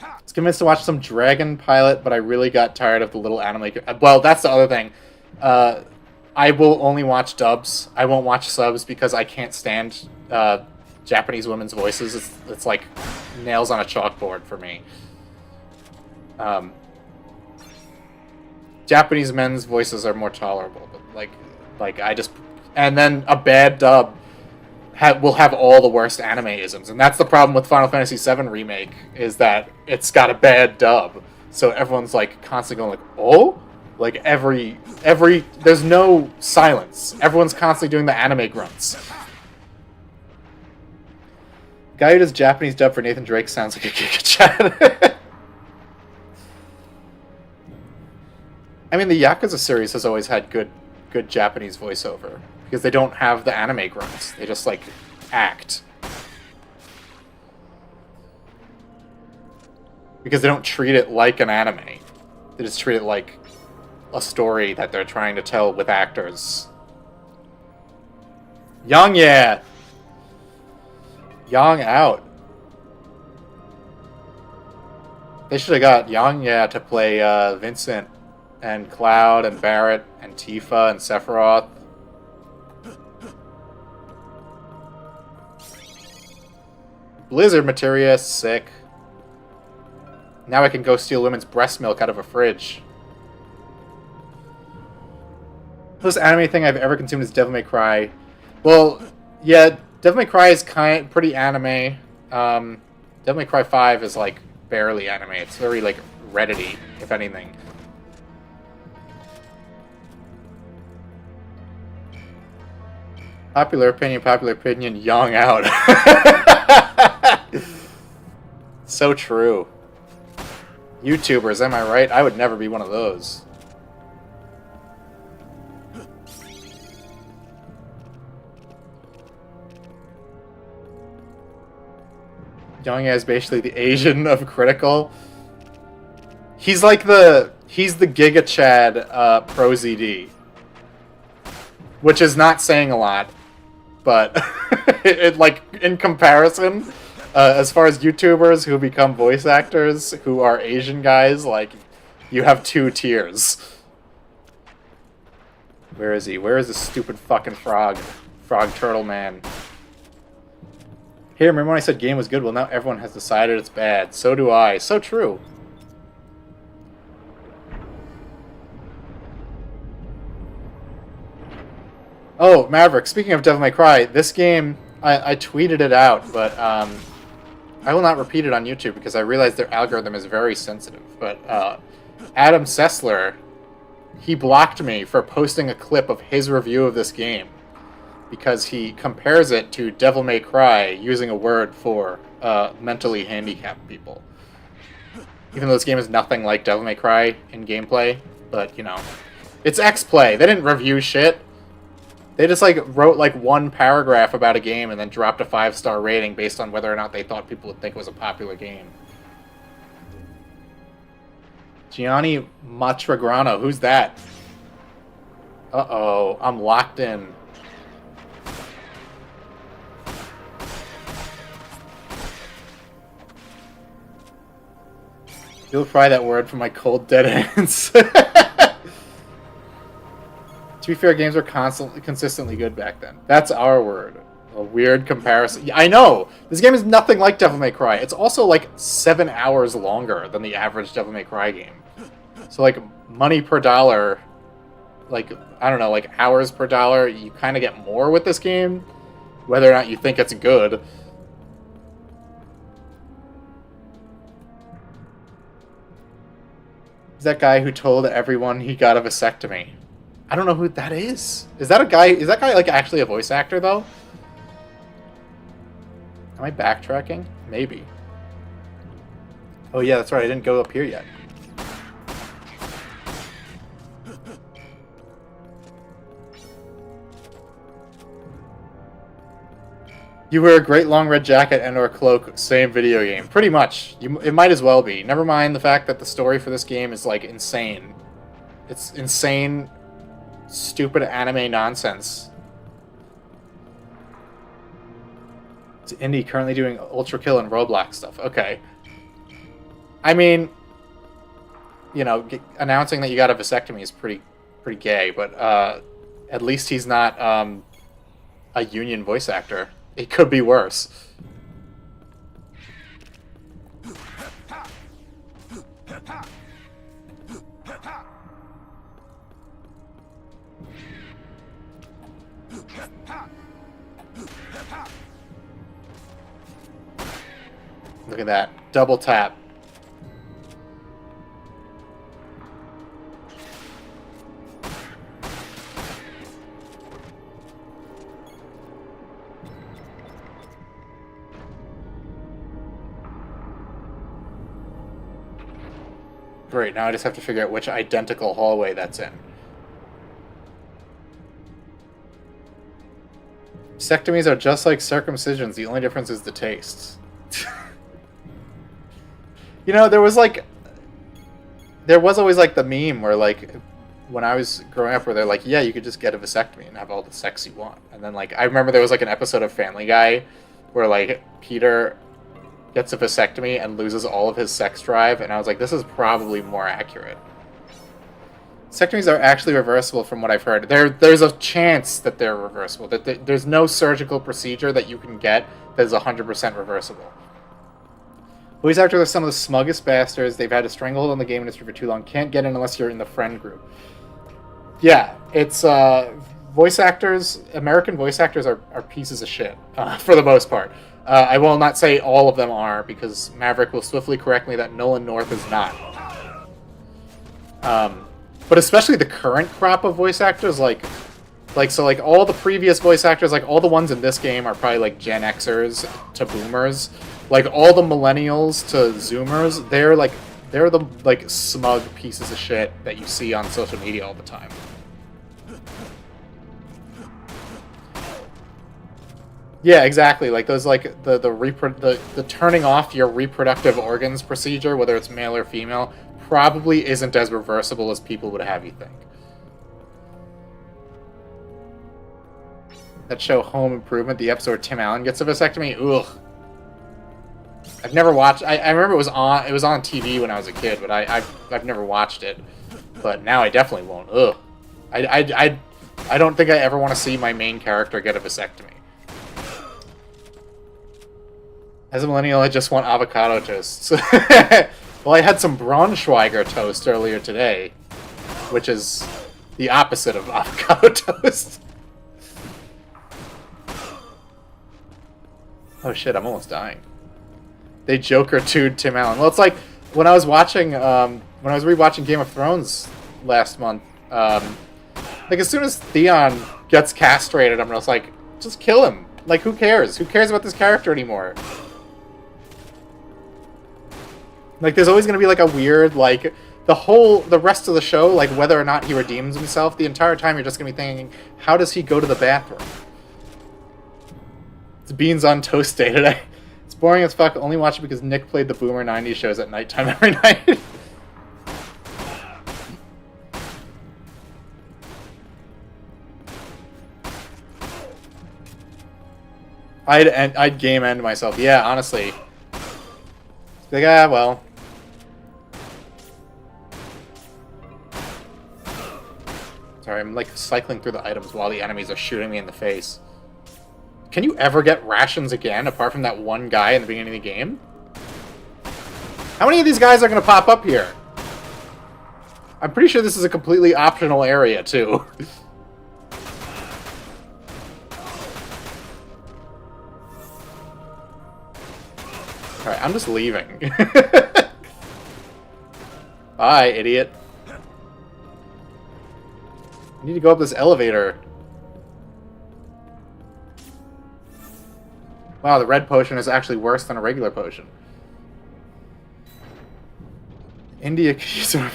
S2: I was convinced to watch some Dragon Pilot, but I really got tired of the little anime... Well, that's the other thing. I will only watch dubs. I won't watch subs because I can't stand Japanese women's voices. It's like nails on a chalkboard for me. Japanese men's voices are more tolerable, but like I just... And then a bad dub will have all the worst anime-isms, and that's the problem with Final Fantasy VII Remake, is that it's got a bad dub, so everyone's, like, constantly going, like, oh? Like, every... There's no silence. Everyone's constantly doing the anime grunts. The guy who does Japanese dub for Nathan Drake sounds like a Giga Chat. I mean, the Yakuza series has always had good Japanese voiceover, because they don't have the anime grunts. They just, like, act. Because they don't treat it like an anime. They just treat it like a story that they're trying to tell with actors. Young, yeah! Young out. They should have got Young, yeah, to play Vincent and Cloud and Barrett and Tifa and Sephiroth. Blizzard materia, sick. Now I can go steal women's breast milk out of a fridge. The most anime thing I've ever consumed is Devil May Cry. Well, yeah, Devil May Cry is pretty anime. Devil May Cry 5 is, like, barely anime. It's very, like, Reddit-y, if anything. Popular opinion, young out. So true. YouTubers, am I right? I would never be one of those. Young is basically the Asian of Critical. He's like he's the Giga Chad Pro ZD. Which is not saying a lot, but like in comparison, as far as YouTubers who become voice actors who are Asian guys, like you have two tiers. Where is he? Where is this stupid fucking frog turtle man? Hey, remember when I said game was good? Well, now everyone has decided it's bad. So do I. So true. Oh, Maverick, speaking of Devil May Cry, this game, I tweeted it out, but I will not repeat it on YouTube because I realize their algorithm is very sensitive. But Adam Sessler, he blocked me for posting a clip of his review of this game because he compares it to Devil May Cry using a word for mentally handicapped people. Even though this game is nothing like Devil May Cry in gameplay, but, you know, it's X-Play. They didn't review shit. They just, like, wrote, like, one paragraph about a game and then dropped a 5-star rating based on whether or not they thought people would think it was a popular game. Gianni Matragrano, who's that? Uh-oh, I'm locked in. You'll pry that word from my cold dead hands. To be fair, games were consistently good back then. That's our word. A weird comparison. Yeah, I know! This game is nothing like Devil May Cry. It's also like 7 hours longer than the average Devil May Cry game. So like, money per dollar, like, I don't know, like hours per dollar, you kind of get more with this game, whether or not you think it's good. Is that guy who told everyone he got a vasectomy? I don't know who that is. Is that guy like actually a voice actor though? Am I backtracking? Maybe. Oh yeah, that's right, I didn't go up here yet. You wear a great long red jacket and or cloak, same video game. Pretty much. It might as well be. Never mind the fact that the story for this game is like insane. It's insane, stupid anime nonsense. It's indie, currently doing Ultra Kill and Roblox stuff. Okay. I mean, you know, announcing that you got a vasectomy is pretty gay, but at least he's not a union voice actor. It could be worse. Look at that. Double tap. Great, now I just have to figure out which identical hallway that's in. Vasectomies are just like circumcisions, the only difference is the tastes. You know, there was always like the meme where like, when I was growing up where they're like, yeah, you could just get a vasectomy and have all the sex you want. And then like, I remember there was like an episode of Family Guy where like, Peter gets a vasectomy and loses all of his sex drive, and I was like, this is probably more accurate. Vasectomies are actually reversible from what I've heard. There's a chance that they're reversible. That there's no surgical procedure that you can get that is 100% reversible. Voice actors are some of the smuggest bastards. They've had a stranglehold on the game industry for too long. Can't get in unless you're in the friend group. Yeah, it's voice actors, American voice actors are pieces of shit, for the most part. I will not say all of them are, because Maverick will swiftly correct me that Nolan North is not. But especially the current crop of voice actors, like all the previous voice actors, like all the ones in this game are probably like Gen Xers to Boomers. Like all the Millennials to Zoomers, they're the like smug pieces of shit that you see on social media all the time. Yeah, exactly. Like those, like the turning off your reproductive organs procedure, whether it's male or female, probably isn't as reversible as people would have you think. That show Home Improvement, the episode where Tim Allen gets a vasectomy. Ugh. I've never watched. I remember it was on TV when I was a kid, but I've never watched it. But now I definitely won't. Ugh. I don't think I ever want to see my main character get a vasectomy. As a millennial, I just want avocado toast. Well, I had some Braunschweiger toast earlier today, which is the opposite of avocado toast. Oh shit, I'm almost dying. They Joker 2'd Tim Allen. Well, it's like when I was watching, when I was rewatching Game of Thrones last month, like as soon as Theon gets castrated, I'm just like, just kill him. Like, who cares? Who cares about this character anymore? Like, there's always going to be, like, a weird, like, the rest of the show, like, whether or not he redeems himself, the entire time you're just going to be thinking, how does he go to the bathroom? It's beans on toast day today. It's boring as fuck. Only watch it because Nick played the Boomer 90s shows at nighttime every night. I'd game end myself. Yeah, honestly. Like, well. Sorry, I'm like cycling through the items while the enemies are shooting me in the face. Can you ever get rations again, apart from that one guy in the beginning of the game? How many of these guys are going to pop up here? I'm pretty sure this is a completely optional area, too. Alright, I'm just leaving. Bye, idiot. I need to go up this elevator. Wow, the red potion is actually worse than a regular potion. India could use a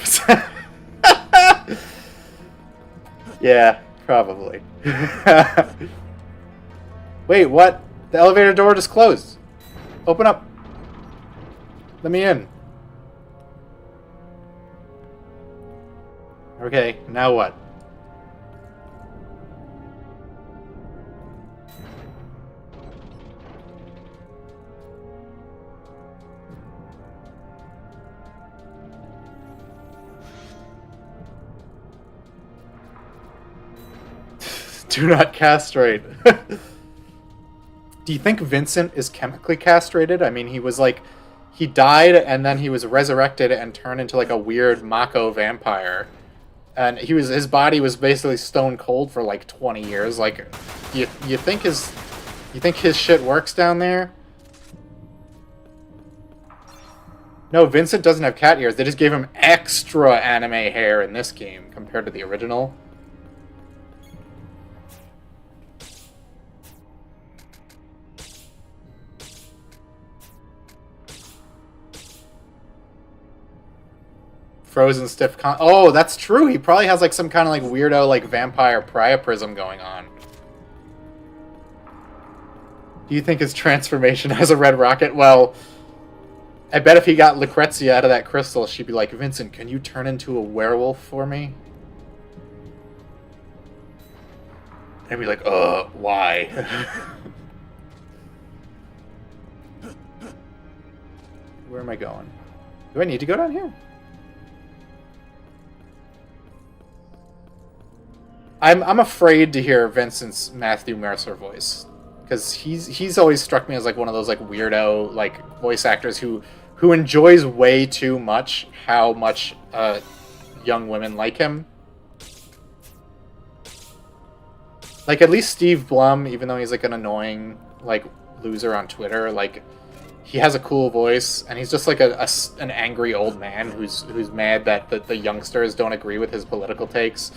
S2: Yeah, probably. Wait, what? The elevator door just closed. Open up. Let me in. Okay, now what? Do not castrate. Do you think Vincent is chemically castrated? I mean, he was like... He died, and then he was resurrected and turned into like a weird Mako vampire. And his body was basically stone cold for like 20 years. Like, you think his shit works down there? No, Vincent doesn't have cat ears. They just gave him extra anime hair in this game compared to the original. Frozen stiff oh, that's true. He probably has like some kind of like weirdo like vampire priapism going on. Do you think his transformation has a red rocket? Well, I bet if he got Lucrezia out of that crystal, she'd be like, Vincent, can you turn into a werewolf for me? And I'd be like, why? Where am I going? Do I need to go down here? I'm afraid to hear Vincent's Matthew Mercer voice, because he's always struck me as like one of those like weirdo like voice actors who enjoys way too much how much young women like him. Like at least Steve Blum, even though he's like an annoying like loser on Twitter, like he has a cool voice, and he's just like an angry old man who's mad that the youngsters don't agree with his political takes.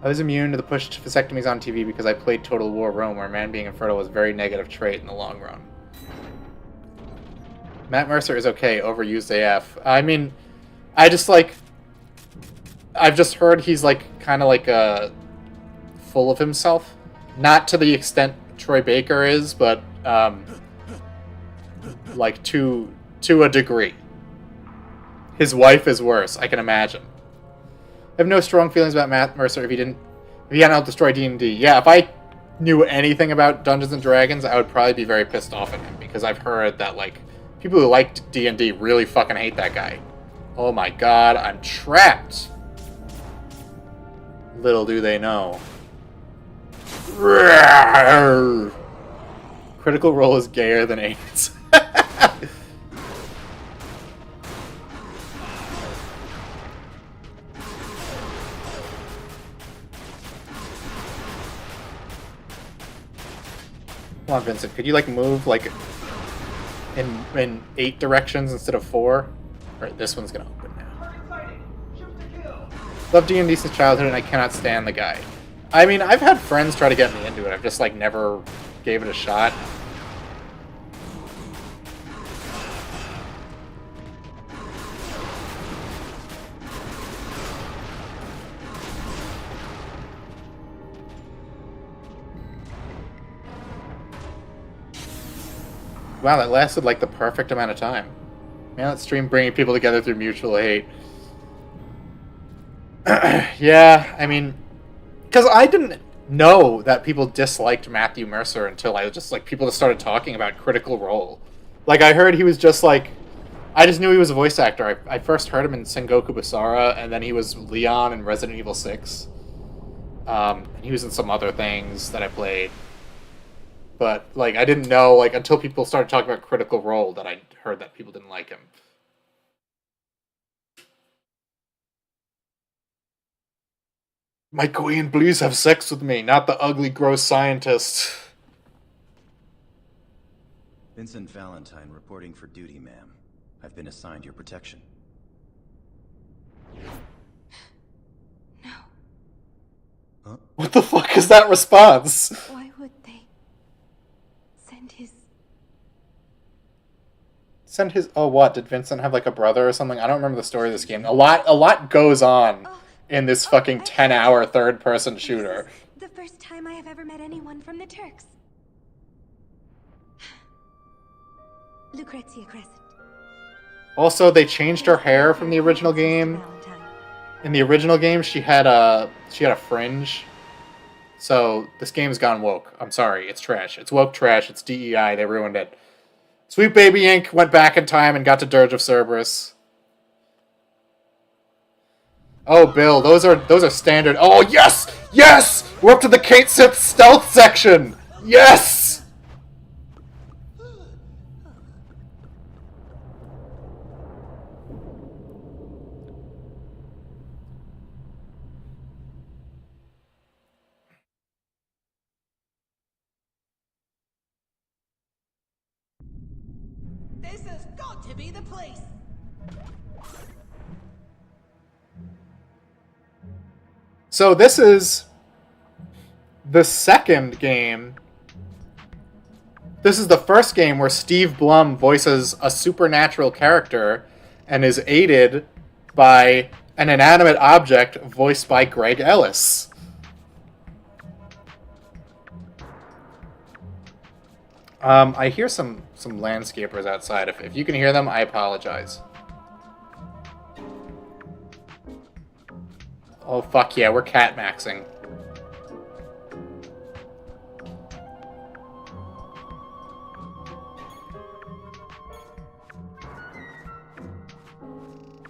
S2: I was immune to the push to vasectomies on TV because I played Total War Rome, where a man being infertile was a very negative trait in the long run. Matt Mercer is okay, overused AF. I mean, I've just heard he's like kind of like full of himself. Not to the extent Troy Baker is, but like to a degree. His wife is worse, I can imagine. I have no strong feelings about Matt Mercer if he hadn't helped destroy D&D. Yeah, if I knew anything about Dungeons and Dragons, I would probably be very pissed off at him, because I've heard that like people who liked D&D really fucking hate that guy. Oh my god, I'm trapped. Little do they know. Critical Role is gayer than AIDS. Come on, Vincent. Could you like move like in 8 directions instead of 4? Alright, this one's gonna open now. Love D&D since childhood, and I cannot stand the guy. I mean, I've had friends try to get me into it. I've just like never gave it a shot. Wow, that lasted like the perfect amount of time. Man, that stream bringing people together through mutual hate. Yeah, I mean, because I didn't know that people disliked Matthew Mercer until I was just like, people just started talking about Critical Role. Like, I heard he was just like, I just knew he was a voice actor. I first heard him in Sengoku Basara, and then he was Leon in Resident Evil 6. And he was in some other things that I played. But, like, I didn't know, like, until people started talking about Critical Role that I heard that people didn't like him. My queen, please have sex with me, not the ugly, gross scientist.
S6: Vincent Valentine reporting for duty, ma'am. I've been assigned your protection.
S3: No.
S6: Huh?
S2: What the fuck is that response?
S3: Why would they send his...
S2: Send his... Oh, what? Did Vincent have, like, a brother or something? I don't remember the story of this game. A lot goes on in this fucking 10-hour third-person shooter.
S5: The first time I have ever met anyone from the Turks. Lucrezia Crescent.
S2: Also, they changed her hair from the original game.
S5: Valentine.
S2: In the original game, she had a fringe. So, this game's gone woke. I'm sorry, it's trash. It's woke trash, it's DEI, they ruined it. Sweet Baby Inc. went back in time and got to Dirge of Cerberus. Oh, Bill, those are standard. Oh, yes! Yes! We're up to the Kate Sith stealth section! Yes!
S1: This has got to be the place.
S2: So this is the second game. This is the first game where Steve Blum voices a supernatural character and is aided by an inanimate object voiced by Greg Ellis. I hear some landscapers outside. If you can hear them, I apologize. Oh, fuck yeah, we're cat-maxing.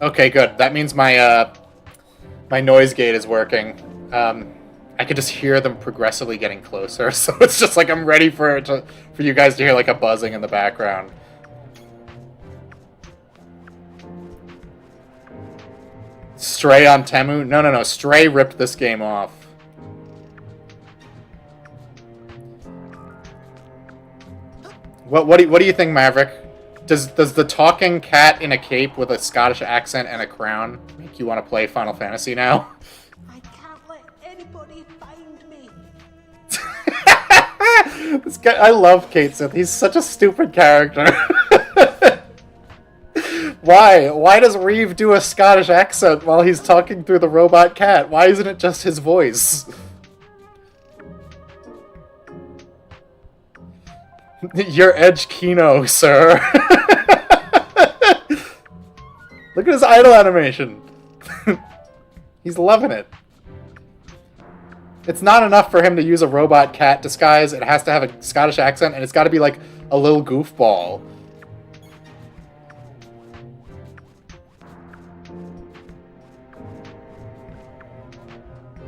S2: Okay, good. That means my noise gate is working. I can just hear them progressively getting closer, so it's just like I'm ready for you guys to hear like a buzzing in the background. Stray on Temu? No. Stray ripped this game off. What do you think, Maverick? Does the talking cat in a cape with a Scottish accent and a crown make you want to play Final Fantasy now?
S7: I can't let anybody find me.
S2: This guy, I love Kate Sith. He's such a stupid character. Why? Why does Reeve do a Scottish accent while he's talking through the robot cat? Why isn't it just his voice? Your edge Kino, sir. Look at his idle animation. He's loving it. It's not enough for him to use a robot cat disguise. It has to have a Scottish accent, and it's got to be like a little goofball.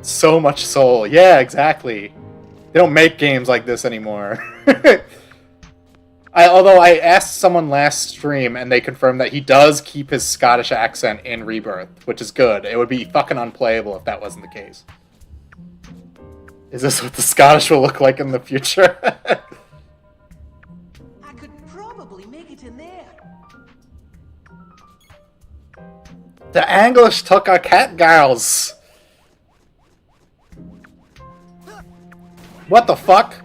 S2: So much soul. Yeah, exactly. They don't make games like this anymore. Although I asked someone last stream, and they confirmed that he does keep his Scottish accent in Rebirth, which is good. It would be fucking unplayable if that wasn't the case. Is this what the Scottish will look like in the future?
S7: I could probably make it in there.
S2: The English took our cat girls. What the fuck?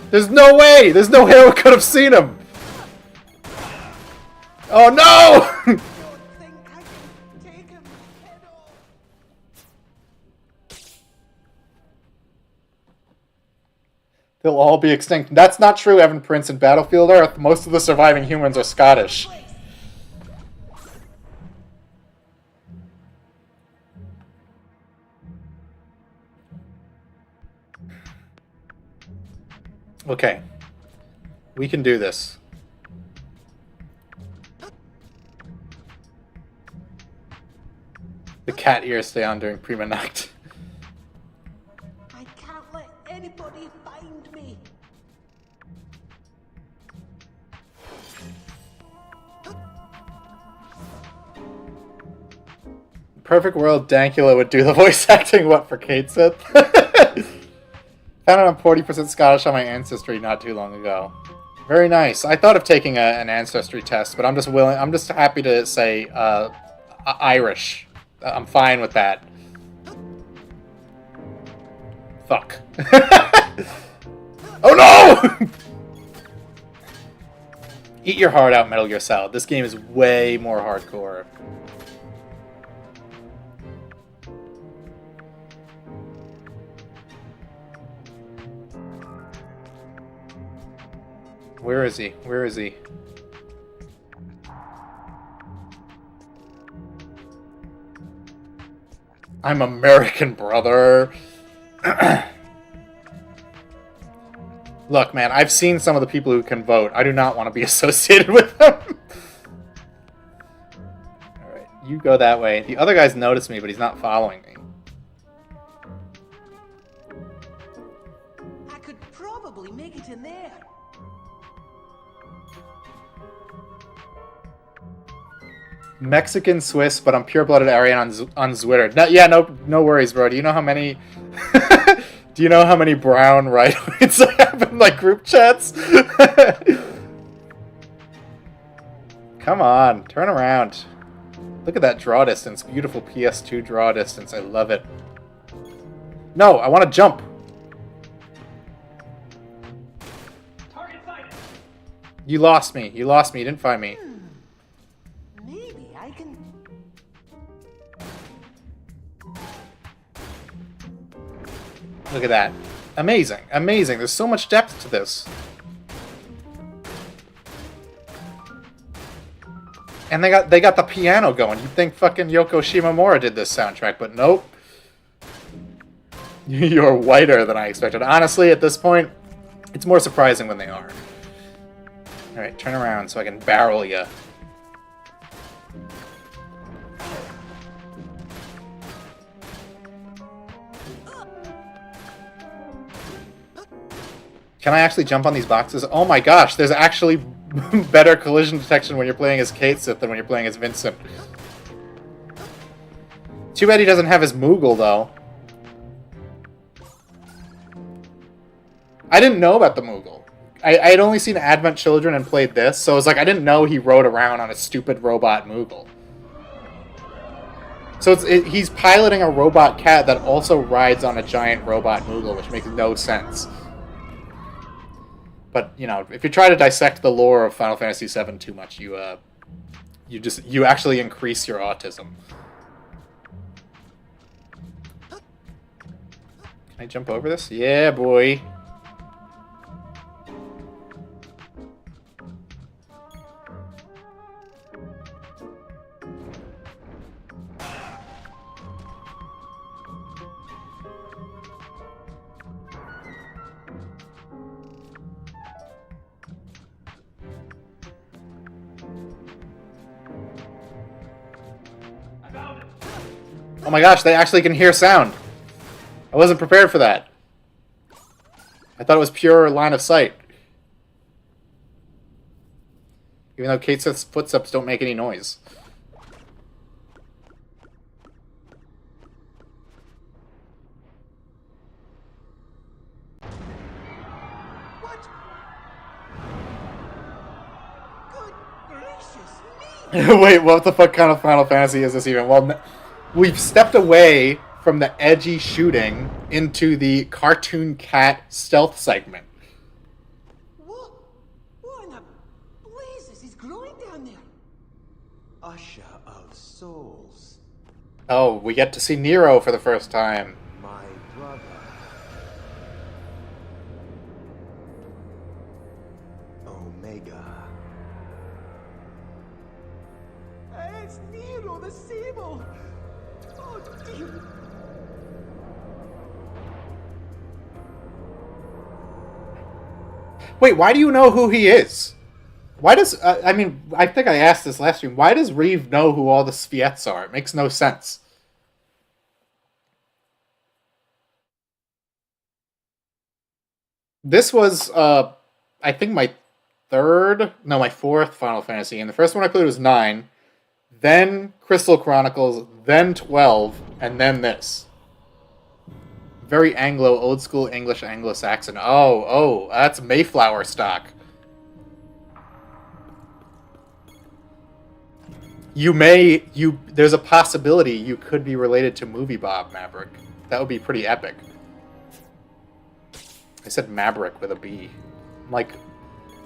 S2: There's no way! There's no way we could have seen him! Oh no!
S7: I don't think I can take him head on.
S2: They'll all be extinct. That's not true, Evan Prince. In Battlefield Earth, most of the surviving humans are Scottish. Okay. We can do this. The cat ears stay on during Prima Nacht.
S7: I can't let anybody find me.
S2: Perfect world, Dankula would do the voice acting. What for Kate Sith? Found out I'm 40% Scottish on my ancestry not too long ago. Very nice. I thought of taking an ancestry test, but I'm just happy to say Irish. I'm fine with that. Fuck. Oh no! Eat your heart out, Metal Gear Solid. This game is way more hardcore. Where is he? Where is he? I'm American, brother. Look, man, I've seen some of the people who can vote. I do not want to be associated with them. Alright, you go that way. The other guy's noticed me, but he's not following me.
S7: I could probably make it in there.
S2: Mexican, Swiss, but I'm pure-blooded Aryan on Zwitter. No, yeah, no worries, bro. Do you know how many... Do you know how many brown right-wings I have in, like, group chats? Come on, turn around. Look at that draw distance. Beautiful PS2 draw distance. I love it. No, I want to jump.
S1: Target sighted.
S2: You lost me. You lost me. You didn't find me.
S7: Maybe I can...
S2: Look at that. Amazing. Amazing. There's so much depth to this. And they got the piano going. You'd think fucking Yoko Shimomura did this soundtrack, but nope. You're whiter than I expected. Honestly, at this point, it's more surprising when they are. Alright, turn around so I can barrel you. Can I actually jump on these boxes? Oh my gosh, there's actually better collision detection when you're playing as Kate Sith than when you're playing as Vincent. Too bad he doesn't have his Moogle, though. I didn't know about the Moogle. I had only seen Advent Children and played this, so I was like, I didn't know he rode around on a stupid robot Moogle. So he's piloting a robot cat that also rides on a giant robot Moogle, which makes no sense. But, you know, if you try to dissect the lore of Final Fantasy VII too much, you actually increase your autism. Can I jump over this? Yeah, boy. Oh my gosh, they actually can hear sound. I wasn't prepared for that. I thought it was pure line of sight. Even though Kate's footsteps don't make any noise.
S7: What? Good gracious me!
S2: Wait, what the fuck kind of Final Fantasy is this even? Well, we've stepped away from the edgy shooting into the cartoon cat stealth segment.
S7: What? What in the blazes is growing down there?
S6: Usher of souls,
S2: Oh, we get to see Nero for the first time.
S6: my brother. Omega.
S7: It's Nero the Sable! Oh dear!
S2: Wait, why do you know who he is? Why does... I mean, I think I asked this last stream. Why does Reeve know who all the Sviets are? It makes no sense. This was, I think my fourth Final Fantasy. And the first one I played was 9. Then Crystal Chronicles, then 12, and then this. Very Anglo, old school English, Anglo-Saxon. Oh, that's Mayflower stock. There's a possibility you could be related to Movie Bob Maverick. That would be pretty epic. I said Maverick with a B. I'm like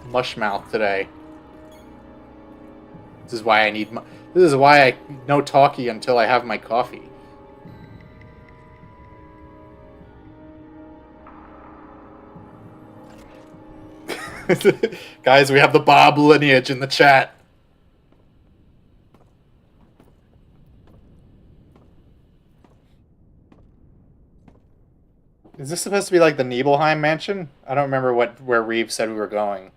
S2: Mushmouth today. This is why I no talkie until I have my coffee. Guys, we have the Bob lineage in the chat. Is this supposed to be like the Nibelheim mansion? I don't remember where Reeve said we were going.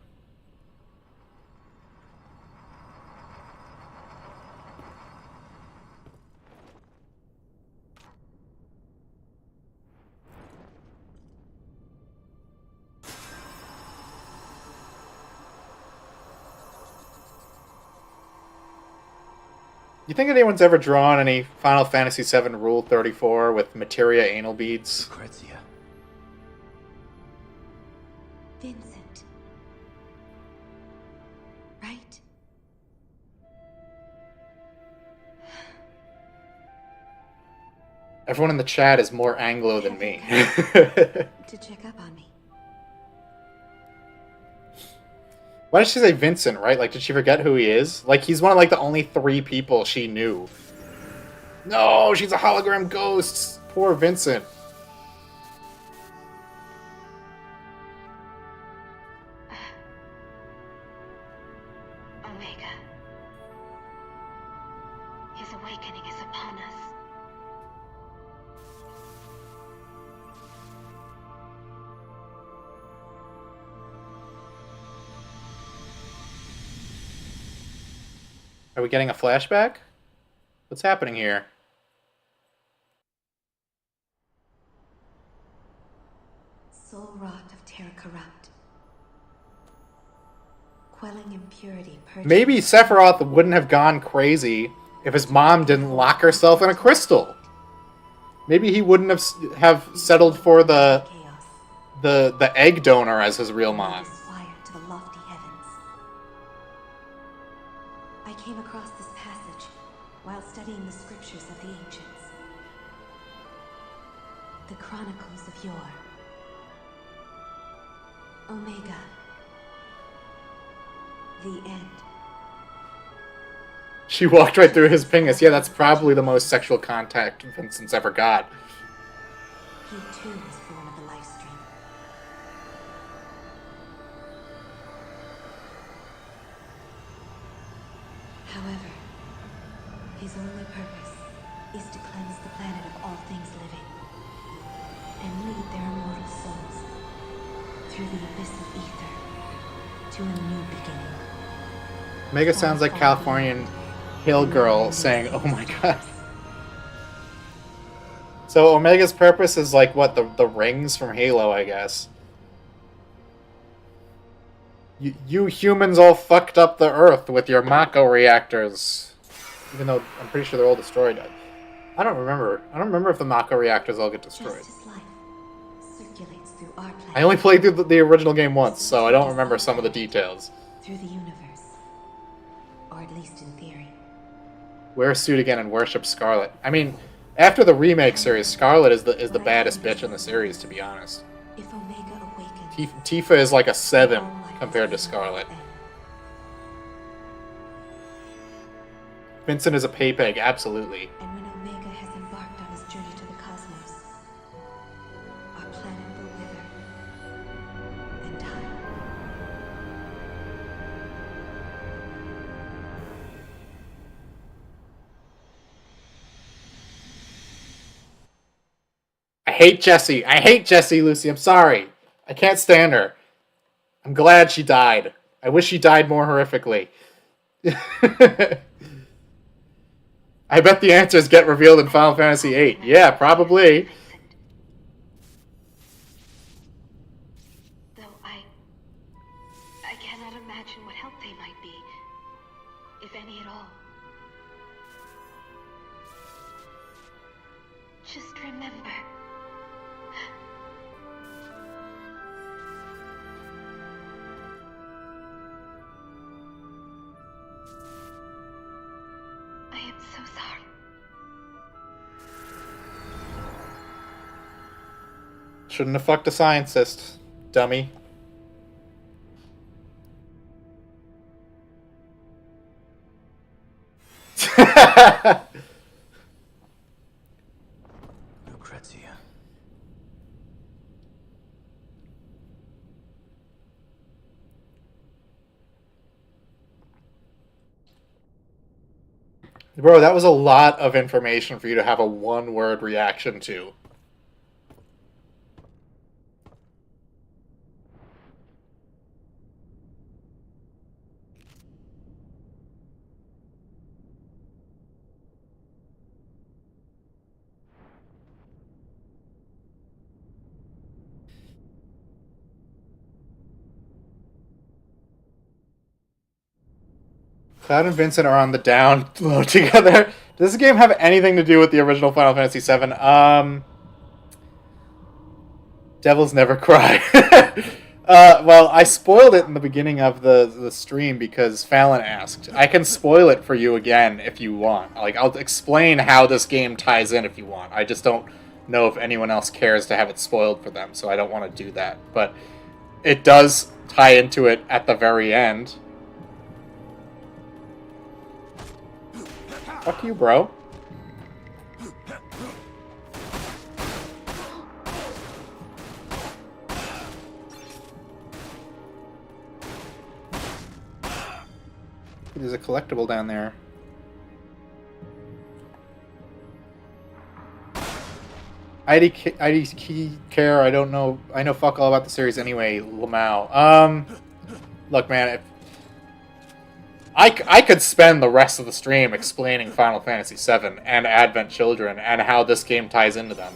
S2: You think anyone's ever drawn any Final Fantasy VII Rule 34 with materia anal beads?
S6: Lucrezia.
S5: Vincent. Right?
S2: Everyone in the chat is more Anglo than me.
S5: To check up on me.
S2: Why did she say Vincent, right? Like, did she forget who he is? Like, he's one of, like, the only 3 people she knew. No, she's a hologram ghost! Poor Vincent.
S5: Omega. His awakening is upon us.
S2: Are we getting a flashback? What's happening here?
S5: Soul rot of terror corrupt. Quelling impurity.
S2: Maybe Sephiroth wouldn't have gone crazy if his mom didn't lock herself in a crystal. Maybe he wouldn't have settled for the egg donor as his real mom.
S5: Fire. I came across this passage while studying the scriptures of the ancients. The chronicles of yore. Omega. The end.
S2: She walked right through his penis. Yeah, that's probably the most sexual contact Vincent's ever got.
S5: He too was born of the life stream. However, his only purpose is to cleanse the planet of all things living and lead their immortal souls through the abyss of ether to a new beginning.
S2: Omega sounds like Californian hill girl saying, "Oh my god." So Omega's purpose is like what, the rings from Halo, I guess. You humans all fucked up the Earth with your Mako reactors, even though I'm pretty sure they're all destroyed. I don't remember. I don't remember if the Mako reactors all get destroyed.
S5: Just as life circulates through our planet.
S2: I only played through the original game once, so I don't remember some of the details.
S5: Through the universe, or at least in theory.
S2: Wear a suit again and worship Scarlet. I mean, after the remake series, Scarlet is the baddest bitch in the series, to be honest.
S5: If Omega awakens,
S2: Tifa is like a 7 compared to Scarlet. Vincent is a pay peg, absolutely.
S5: And when Omega has embarked on his journey to the cosmos, our planet will wither and die.
S2: I hate Jessie. I hate Jessie, Lucy. I'm sorry. I can't stand her. I'm glad she died. I wish she died more horrifically. I bet the answers get revealed in Final Fantasy VIII. Yeah, probably.
S8: Though I cannot imagine what help they might be, if any at all. Just remember. I am so sorry.
S2: Shouldn't have fucked a scientist, dummy.
S6: Lucrezia.
S2: Bro, that was a lot of information for you to have a one-word reaction to. Cloud and Vincent are on the down low together. Does this game have anything to do with the original Final Fantasy VII? Devils never cry. Well, I spoiled it in the beginning of the stream because Fallon asked. I can spoil it for you again if you want. Like, I'll explain how this game ties in if you want. I just don't know if anyone else cares to have it spoiled for them, so I don't want to do that. But it does tie into it at the very end. Fuck you, bro. There's a collectible down there. ID care, I don't know. I know fuck all about the series anyway, Lamau. Look, man, if I could spend the rest of the stream explaining Final Fantasy VII and Advent Children and how this game ties into them.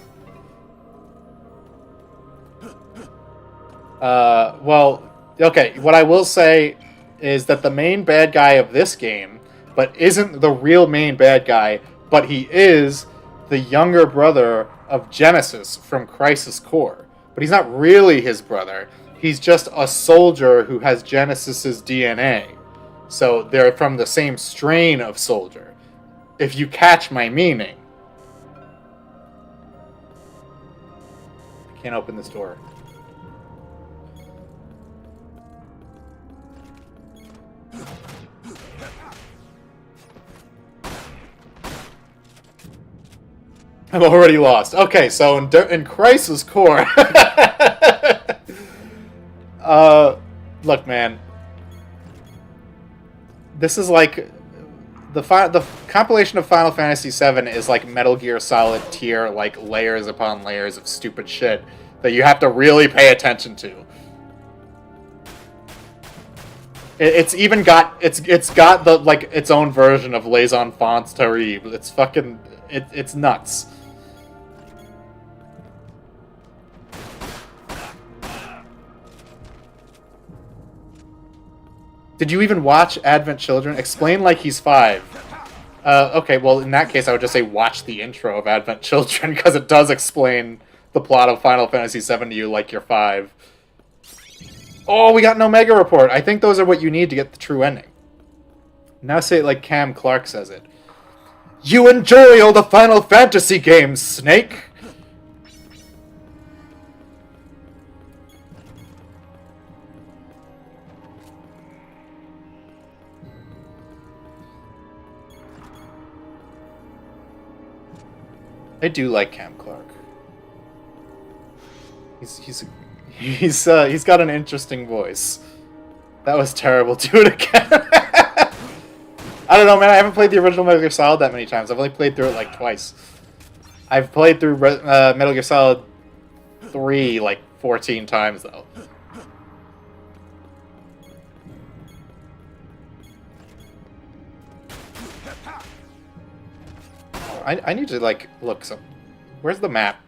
S2: Well, okay, what I will say is that the main bad guy of this game, but isn't the real main bad guy, but he is the younger brother of Genesis from Crisis Core. But he's not really his brother. He's just a soldier who has Genesis's DNA. So they're from the same strain of soldier. If you catch my meaning. I can't open this door. I'm already lost. Okay, so in Crisis Core... look, man. This is like... The compilation of Final Fantasy VII is like Metal Gear Solid tier, like layers upon layers of stupid shit that you have to really pay attention to. It's even got... It's got the, like, its own version of Les Enfants Terribles. It's fucking... It's nuts. Did you even watch Advent Children? Explain like he's 5. Okay, well, in that case, I would just say watch the intro of Advent Children, because it does explain the plot of Final Fantasy VII to you like you're 5. Oh, we got an Omega Report! I think those are what you need to get the true ending. Now say it like Cam Clark says it. You enjoy all the Final Fantasy games, Snake! I do like Cam Clark. He's got an interesting voice. That was terrible. Do it again. I don't know, man. I haven't played the original Metal Gear Solid that many times. I've only played through it like twice. I've played through Metal Gear Solid 3 like 14 times though. I need to, like, look some... Where's the map?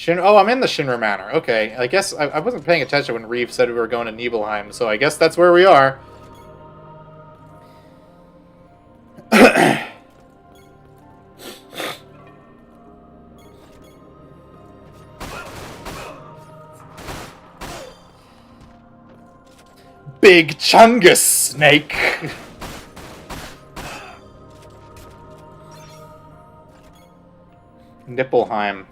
S2: Oh, I'm in the Shinra Manor. Okay, I guess I wasn't paying attention when Reeve said we were going to Nibelheim, so I guess that's where we are. Big Chungus, Snake! Nibelheim.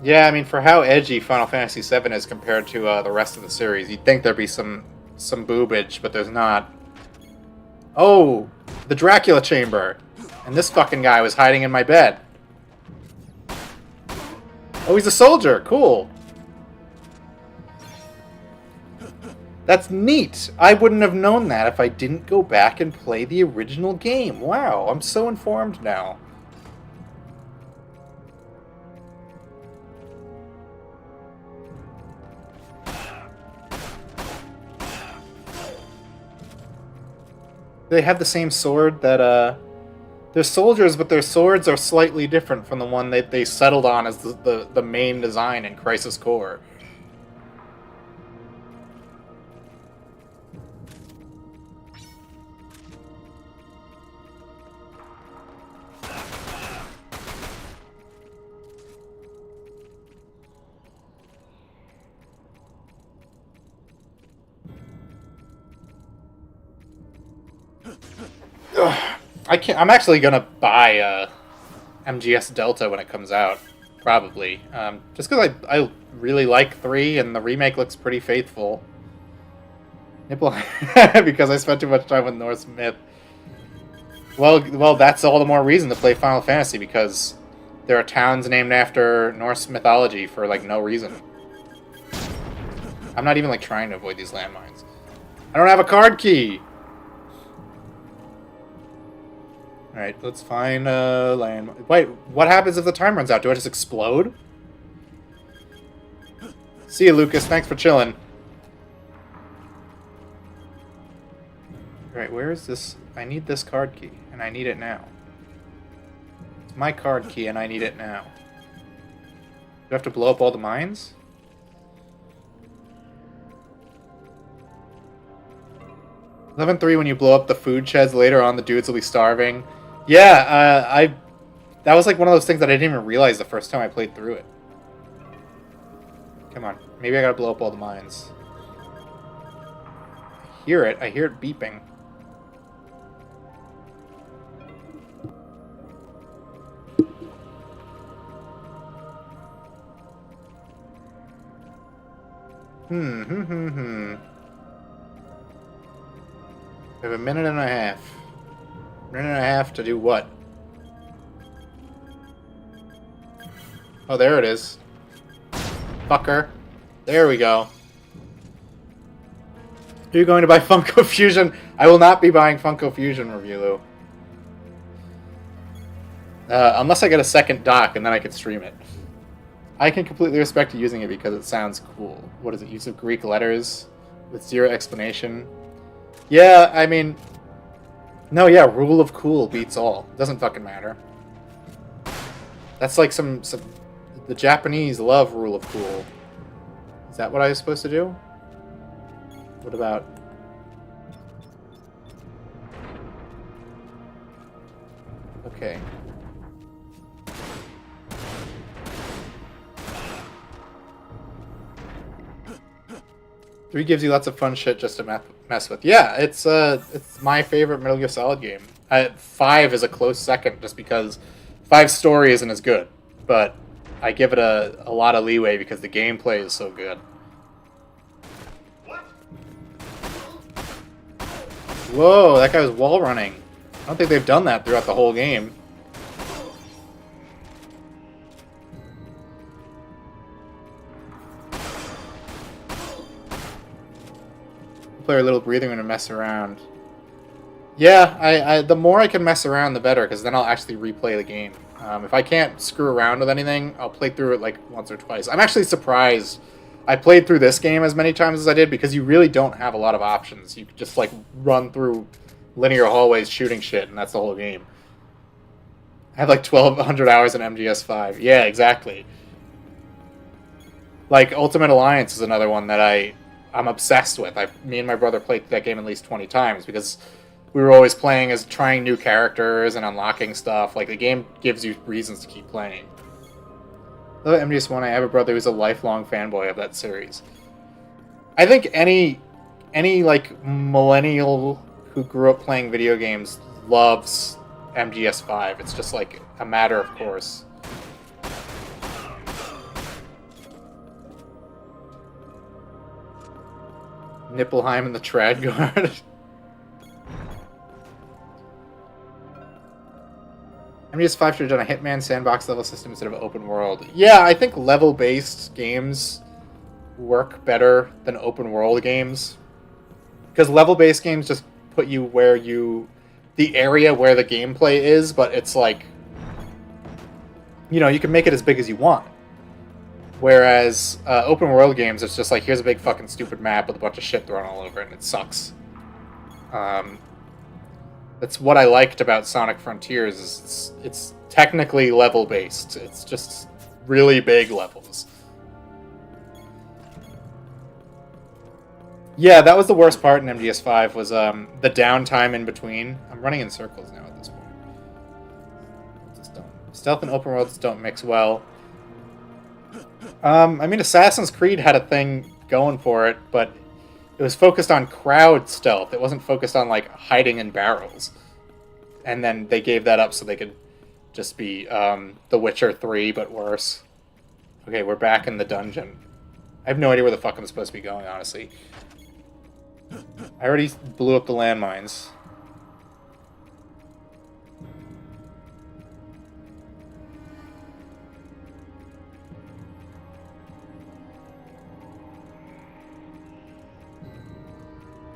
S2: Yeah, I mean, for how edgy Final Fantasy VII is compared to the rest of the series, you'd think there'd be some boobage, but there's not. Oh, the Dracula chamber. And this fucking guy was hiding in my bed. Oh, he's a soldier. Cool. That's neat. I wouldn't have known that if I didn't go back and play the original game. Wow, I'm so informed now. They have the same sword that, they're soldiers, but their swords are slightly different from the one that they settled on as the main design in Crisis Core. I'm actually gonna buy MGS Delta when it comes out, probably. Just because I really like 3 and the remake looks pretty faithful. Because I spent too much time with Norse myth. Well, that's all the more reason to play Final Fantasy, because there are towns named after Norse mythology for like no reason. I'm not even like trying to avoid these landmines. I don't have a card key. Alright, let's find a landmine. Wait, what happens if the time runs out? Do I just explode? See you, Lucas. Thanks for chilling. Alright, where is this? I need this card key, and I need it now. It's my card key, and I need it now. Do I have to blow up all the mines? Level 3, when you blow up the food sheds later on, the dudes will be starving. Yeah, that was like one of those things that I didn't even realize the first time I played through it. Come on, Maybe I gotta blow up all the mines. I hear it. I hear it beeping. We have a minute and a half. Minute and a half to do what? Oh, there it is. Fucker. There we go. Are you going to buy Funko Fusion? I will not be buying Funko Fusion, Review. Unless I get a second dock, and then I can stream it. I can completely respect using it because it sounds cool. What is it? Use of Greek letters with zero explanation. Yeah, I mean... No, yeah, rule of cool beats all. Doesn't fucking matter. That's like some... The Japanese love rule of cool. Is that what I was supposed to do? What about... Okay. 3 gives you lots of fun shit just to mess with. Yeah, it's my favorite Metal Gear Solid game. 5 is a close second just because 5's story isn't as good. But I give it a lot of leeway because the gameplay is so good. Whoa, that guy was wall running. I don't think they've done that throughout the whole game. Play a little breathing room to mess around. Yeah, the more I can mess around, the better, because then I'll actually replay the game. If I can't screw around with anything, I'll play through it like once or twice. I'm actually surprised I played through this game as many times as I did, because you really don't have a lot of options. You just like run through linear hallways shooting shit, and that's the whole game. I have like 1,200 hours in MGS5. Yeah, exactly. Like, Ultimate Alliance is another one that I'm obsessed with. Me and my brother played that game at least 20 times because we were always playing as trying new characters and unlocking stuff. Like, the game gives you reasons to keep playing. Hello, MGS1. I have a brother who's a lifelong fanboy of that series. I think any like millennial who grew up playing video games loves MGS5. It's just like a matter of course. Nipplheim and the Trad Guard. MGS5 should have done a Hitman sandbox level system instead of open world. Yeah, I think level-based games work better than open world games. Because level-based games just put you where the area where the gameplay is, but it's like, you know, you can make it as big as you want. Whereas open world games, it's just like, here's a big fucking stupid map with a bunch of shit thrown all over it, and it sucks. That's what I liked about Sonic Frontiers, is it's technically level-based. It's just really big levels. Yeah, that was the worst part in MGS5, was the downtime in between. I'm running in circles now at this point. Stealth and open worlds don't mix well. I mean, Assassin's Creed had a thing going for it, but it was focused on crowd stealth. It wasn't focused on, like, hiding in barrels. And then they gave that up so they could just be The Witcher 3, but worse. Okay, we're back in the dungeon. I have no idea where the fuck I'm supposed to be going, honestly. I already blew up the landmines.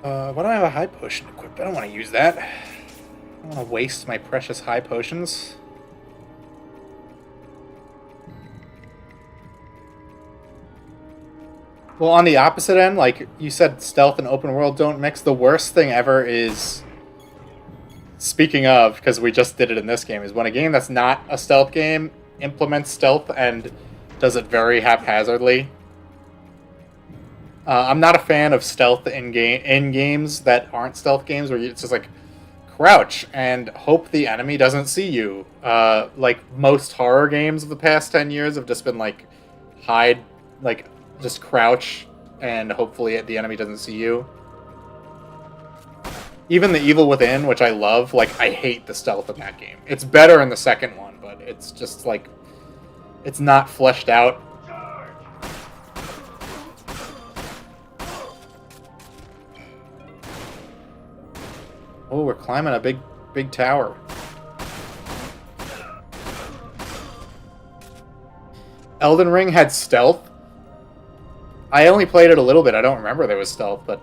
S2: Why don't I have a high potion equipped? I don't want to use that. I don't want to waste my precious high potions. Well, on the opposite end, like you said, stealth and open world don't mix. The worst thing ever is, speaking of, because we just did it in this game, is when a game that's not a stealth game implements stealth and does it very haphazardly. I'm not a fan of stealth in games that aren't stealth games, where it's just like crouch and hope the enemy doesn't see you. Like most horror games of the past 10 years have just been like hide, like just crouch and hopefully the enemy doesn't see you. Even the Evil Within, which I love, like, I hate the stealth in that game. It's better in the second one, but it's just, like, it's not fleshed out. Oh, we're climbing a big tower. Elden Ring had stealth. I only played it a little bit. I don't remember there was stealth, but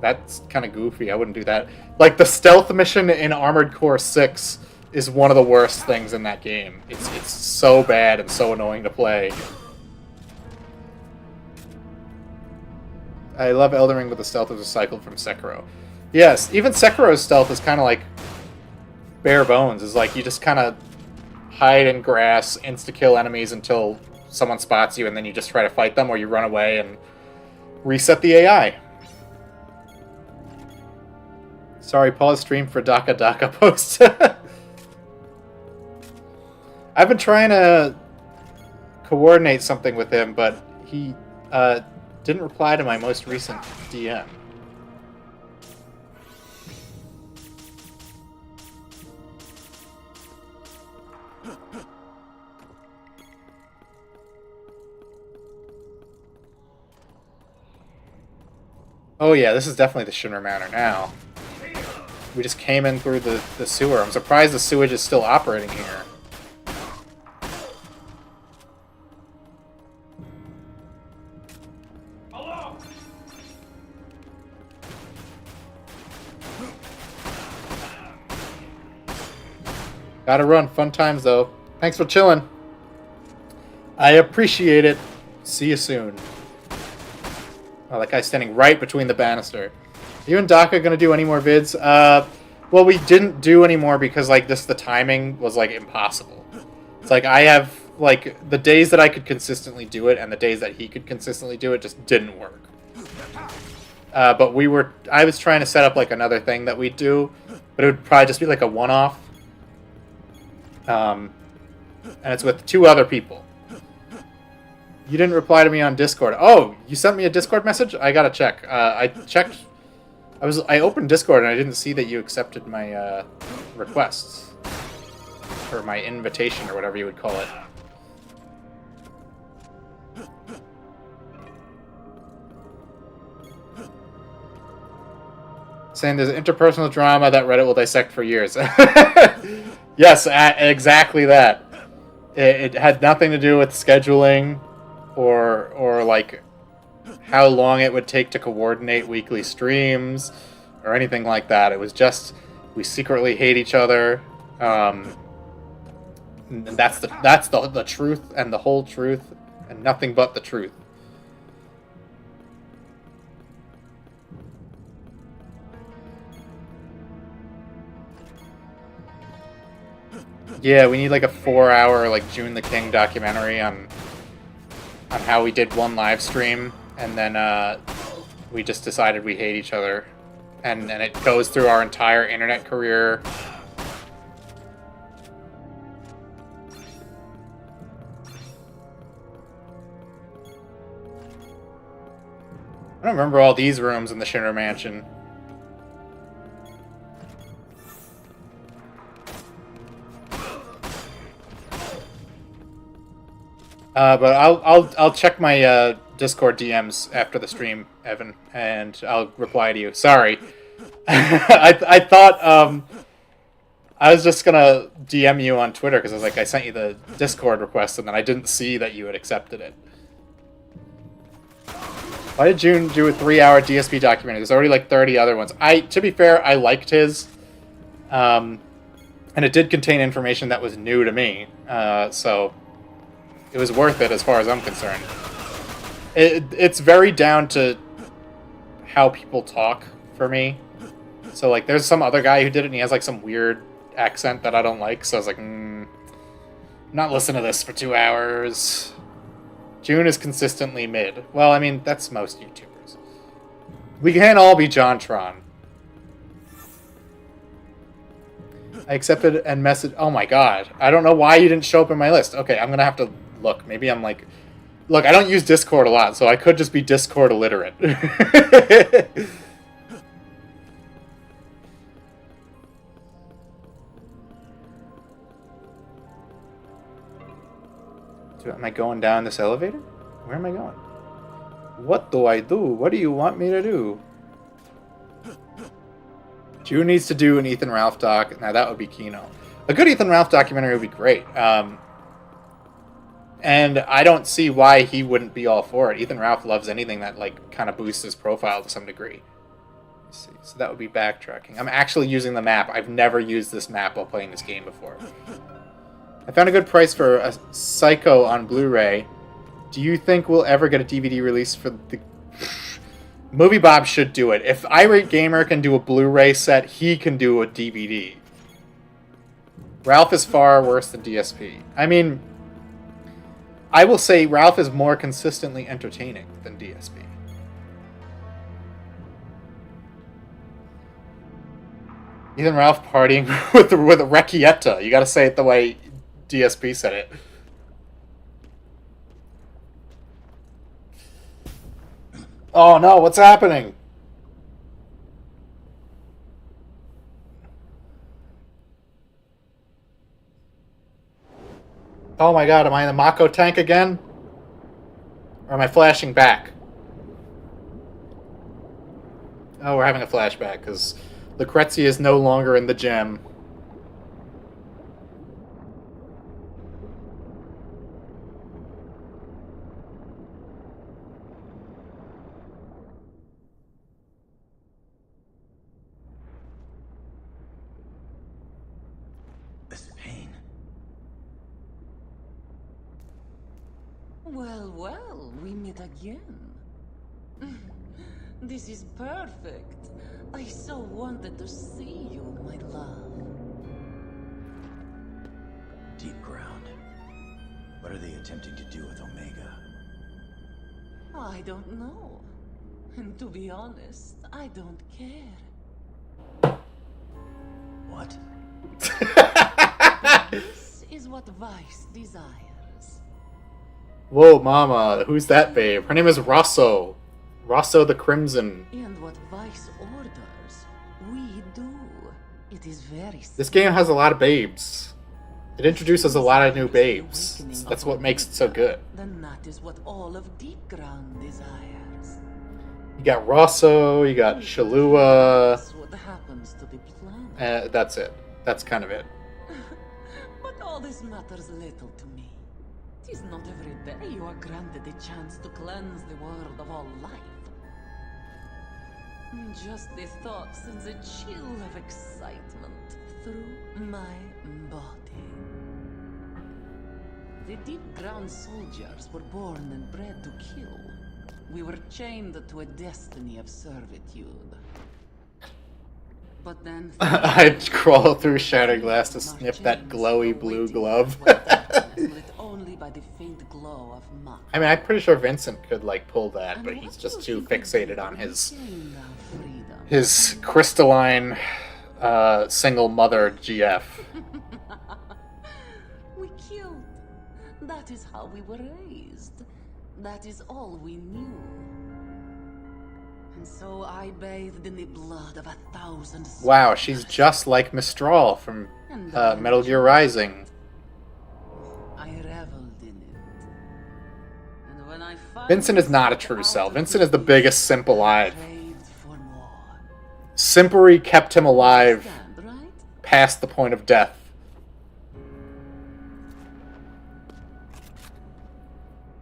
S2: that's kind of goofy. I wouldn't do that. Like, the stealth mission in Armored Core 6 is one of the worst things in that game. It's so bad and so annoying to play. I love Elden Ring, but the stealth is recycled from Sekiro. Yes, even Sekiro's stealth is kind of like bare bones. It's like you just kind of hide in grass, insta-kill enemies until someone spots you, and then you just try to fight them, or you run away and reset the AI. Sorry, pause stream for Daka Daka post. I've been trying to coordinate something with him, but he didn't reply to my most recent DM. Oh yeah, this is definitely the Shinra Manor now. We just came in through the sewer. I'm surprised the sewage is still operating here. Gotta run. Fun times, though. Thanks for chilling. I appreciate it. See you soon. Oh, that guy's standing right between the banister. You and Daka gonna do any more vids? Well, we didn't do any more because, like, just the timing was, like, impossible. It's like, I have, like, the days that I could consistently do it and the days that he could consistently do it just didn't work. But I was trying to set up, like, another thing that we'd do, but it would probably just be, like, a one-off. And it's with 2 other people. You didn't reply to me on Discord. Oh, you sent me a Discord message? I gotta check. I checked. I opened Discord and I didn't see that you accepted my requests. Or my invitation, or whatever you would call it. Saying there's interpersonal drama that Reddit will dissect for years. Yes, exactly that. It had nothing to do with scheduling or like how long it would take to coordinate weekly streams or anything like that. It was just we secretly hate each other. And that's the truth and the whole truth and nothing but the truth. Yeah, we need like a 4-hour like June the King documentary on how we did one live stream and then we just decided we hate each other, and it goes through our entire internet career. I don't remember all these rooms in the Shinra Mansion. But I'll check my Discord DMs after the stream, Evan, and I'll reply to you. Sorry, I thought I was just gonna DM you on Twitter because I was like, I sent you the Discord request and then I didn't see that you had accepted it. Why did June do a 3-hour DSP documentary? There's already like 30 other ones. To be fair, I liked his, and it did contain information that was new to me, so it was worth it as far as I'm concerned. It's very down to how people talk for me. So like, there's some other guy who did it, and he has like some weird accent that I don't like. So I was like, I'm not listening to this for 2 hours. June is consistently mid. Well, I mean, that's most YouTubers. We can't all be JonTron. I accepted and messaged. Oh my god. I don't know why you didn't show up in my list. Okay, I'm gonna have to look. Maybe I'm like Look, I don't use Discord a lot, so I could just be Discord illiterate. Am I going down this elevator? Where am I going? What do I do? What do you want me to do? June needs to do an Ethan Ralph doc. Now that would be Kino. A good Ethan Ralph documentary would be great. And I don't see why he wouldn't be all for it. Ethan Ralph loves anything that like kind of boosts his profile to some degree. Let's see. So that would be backtracking. I'm actually using the map. I've never used this map while playing this game before. I found a good price for a Psycho on Blu-ray. Do you think we'll ever get a DVD release for the... Movie Bob should do it. If Irate Gamer can do a Blu-ray set, he can do a DVD. Ralph is far worse than DSP. I mean, I will say Ralph is more consistently entertaining than DSP. Ethan Ralph partying with a Recchietta. You gotta say it the way DSP said it. Oh no, what's happening? Oh my god, am I in the Mako tank again? Or am I flashing back? Oh, we're having a flashback, because Lucrezia is no longer in the gem.
S7: Well, we meet again. This is perfect. I so wanted to see you, my love.
S6: Deep ground. What are they attempting to do with Omega?
S7: I don't know. And to be honest, I don't care.
S6: What?
S7: This is what Vice desires.
S2: Whoa, mama. Who's that babe? Her name is Rosso. Rosso the Crimson.
S7: And what Vice orders, we do. It is very simple.
S2: This game has a lot of babes. It introduces a lot of new babes. That's what makes it so good.
S7: Then that is what all of Deep Ground desires.
S2: You got Rosso, you got Shalua.
S7: That's what happens to the planet.
S2: That's it. That's kind of it.
S7: But all this matters little to me. It is not every day you are granted the chance to cleanse the world of all life. Just the thought sends a chill of excitement through my body. The deep ground soldiers were born and bred to kill. We were chained to a destiny of servitude. But then
S2: I'd crawl through shattered glass to sniff that glowy blue glove.
S7: only by the faint glow of muck.
S2: I mean, I'm pretty sure Vincent could like pull that, but he's just too fixated on his crystalline single mother GF.
S7: We killed. That is how we were raised. That is all we knew. And so I bathed in the blood of 1,000.
S2: Wow, she's just like Mistral from Metal Gear Rising.
S7: I reveled in it. And when I
S2: Vincent is not a true self. Vincent is the biggest simp alive. Simpery kept him alive past the point of death.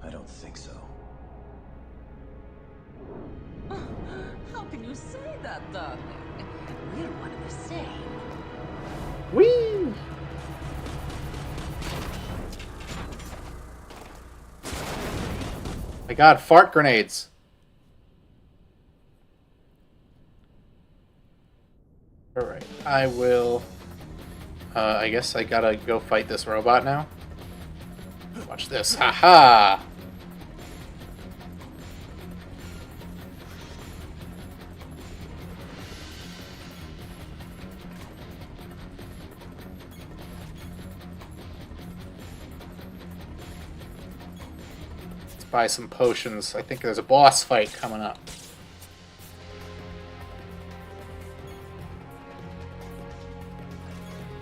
S6: I don't think so.
S7: How can you say that, darling? We're one of the same.
S2: Whee! My god, fart grenades. Alright, I will... I guess I gotta go fight this robot now. Watch this. Haha! buy some potions. I think there's a boss fight coming up.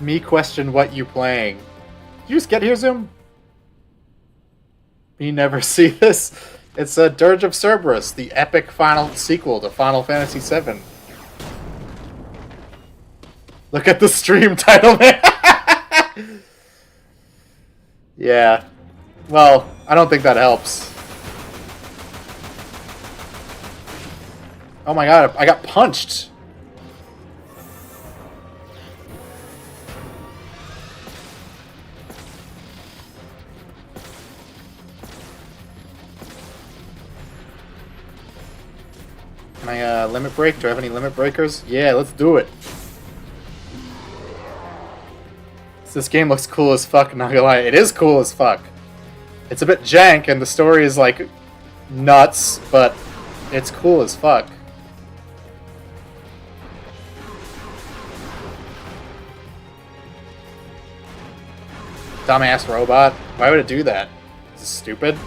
S2: Me question what you playing. You just get here, Zoom? Me never see this. It's a Dirge of Cerberus, the epic final sequel to Final Fantasy VII. Look at the stream title, man. Yeah. Well, I don't think that helps. Oh my god, I got punched. Can I limit break? Do I have any limit breakers? Yeah, let's do it. This game looks cool as fuck, not gonna lie. It is cool as fuck. It's a bit jank and the story is like nuts, but it's cool as fuck. Dumbass robot. Why would it do that? Is it stupid?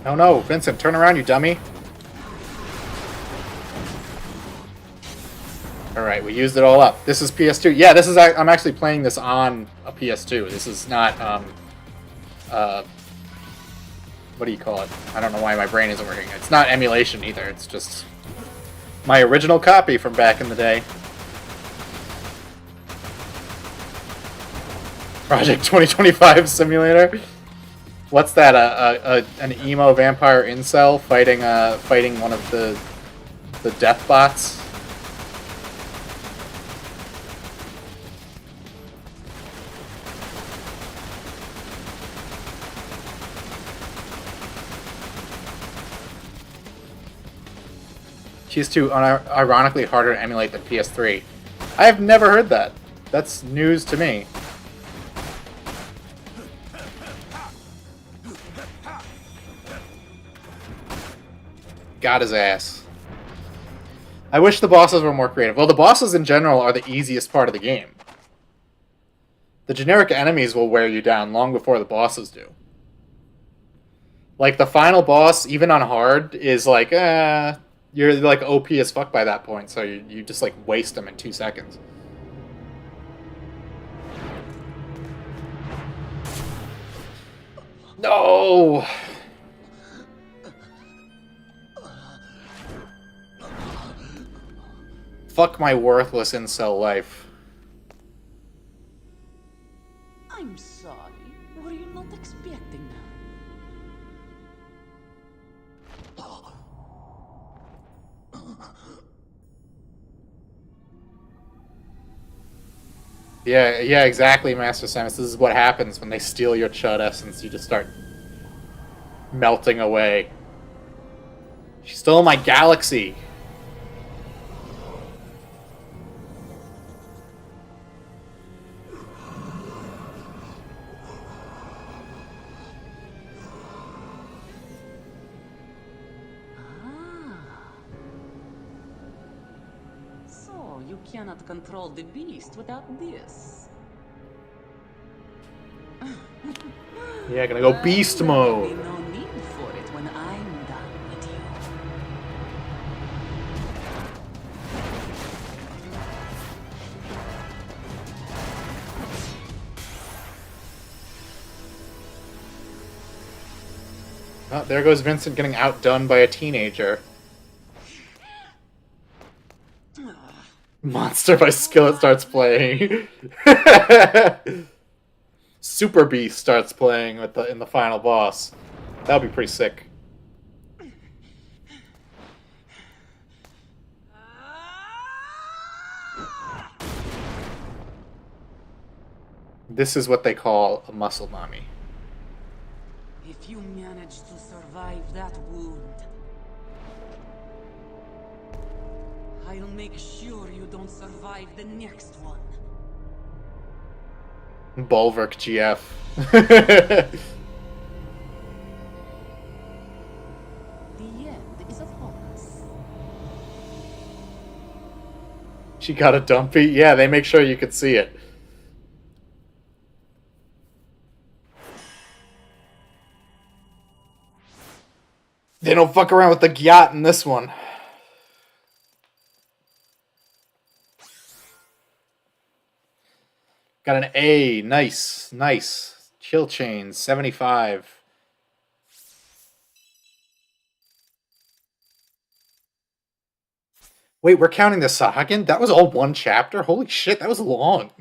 S2: Oh no, Vincent, turn around, you dummy. Alright, we used it all up. This is PS2. Yeah, this is... I'm actually playing this on a PS2. This is not, what do you call it? I don't know why my brain isn't working. It's not emulation either. It's just my original copy from back in the day. Project 2025 simulator. What's that? An emo vampire incel fighting one of the death bots. PS2 ironically harder to emulate than PS3. I have never heard that. That's news to me. Got his ass. I wish the bosses were more creative. Well, the bosses in general are the easiest part of the game. The generic enemies will wear you down long before the bosses do. Like, the final boss, even on hard, is like, you're like OP as fuck by that point, so you just like waste them in 2 seconds. No! Fuck my worthless incel life.
S7: I'm sorry. Were you not expecting that?
S2: Yeah, exactly, Master Samus. This is what happens when they steal your Chud essence. You just start melting away. She stole my galaxy.
S7: So, you cannot control the beast without this.
S2: Yeah, gonna go beast mode.
S7: There'll be no need for it when I'm done with you.
S2: Oh, there goes Vincent getting outdone by a teenager. Monster by Skillet starts playing. Super Beast starts playing with in the final boss. That would be pretty sick. This is what they call a muscle mommy.
S7: If you manage to survive that wound, I'll make sure you don't survive the next one.
S2: Bulwark GF.
S7: The end is upon us.
S2: She got a dumpy? Yeah, they make sure you could see it. They don't fuck around with the gyat in this one. Got an A. Nice. Nice. Kill chain. 75. Wait, we're counting the Sahagin? That was all one chapter? Holy shit, that was long.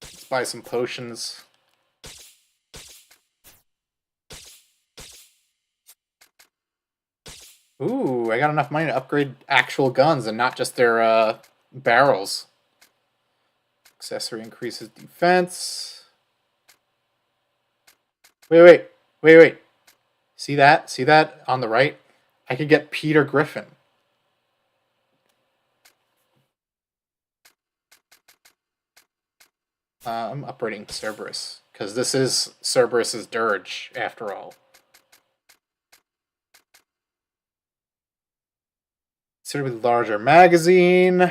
S2: Let's buy some potions. Ooh, I got enough money to upgrade actual guns and not just their barrels. Accessory increases defense. Wait. See that? See that on the right? I could get Peter Griffin. I'm upgrading Cerberus, because this is Cerberus's Dirge, after all. Considerably larger magazine.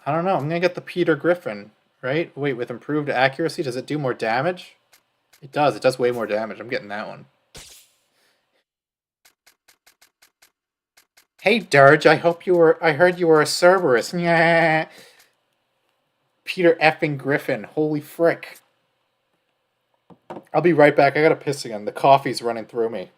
S2: I don't know. I'm going to get the Peter Griffin, right? Wait, with improved accuracy, does it do more damage? It does. It does way more damage. I'm getting that one. Hey, Dirge, I heard you were a Cerberus. Yeah. Peter effing Griffin. Holy frick. I'll be right back. I gotta piss again. The coffee's running through me.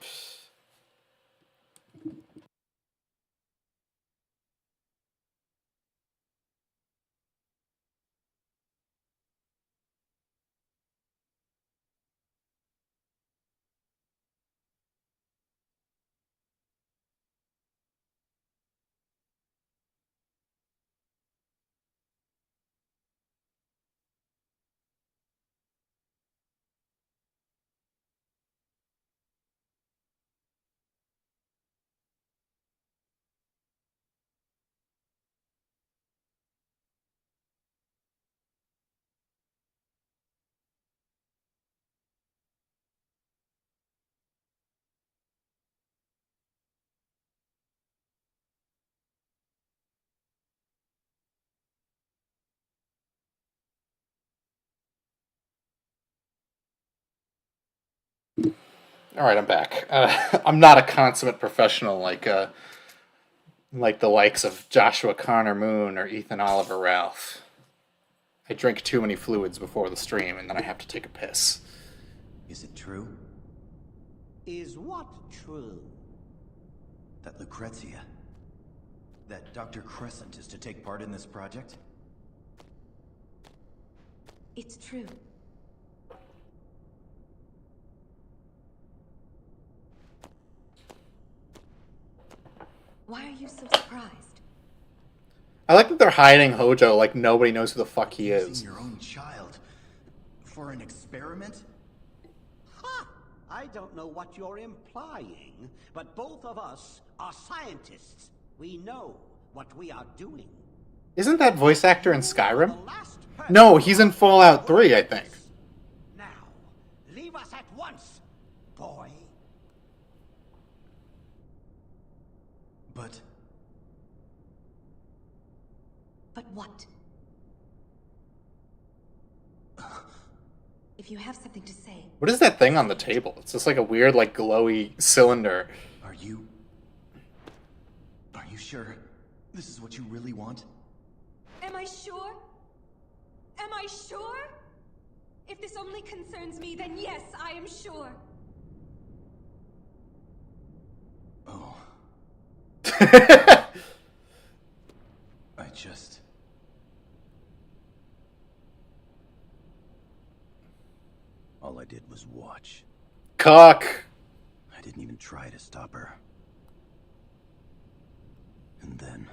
S2: Alright, I'm back. I'm not a consummate professional like the likes of Joshua Connor Moon or Ethan Oliver Ralph. I drink too many fluids before the stream, and then I have to take a piss.
S6: Is it true?
S9: Is what true?
S6: That Lucrezia, that Dr. Crescent is to take part in this project?
S5: It's true. Why are you so surprised?
S2: I like that they're hiding Hojo like nobody knows who the fuck he is.
S6: Using your own child for an experiment?
S9: Ha! I don't know what you're implying, but both of us are scientists. We know what we are doing.
S2: Isn't that voice actor in Skyrim? No, he's in Fallout 3, I think.
S9: Now, leave us at once, boy.
S6: But
S5: what? If you have something to say...
S2: What is that thing on the table? It's just like a weird, like, glowy cylinder.
S6: Are you sure this is what you really want?
S3: Am I sure? Am I sure? If this only concerns me, then yes, I am sure.
S6: Oh. I just... All I did was watch.
S2: Cock!
S6: I didn't even try to stop her. And then...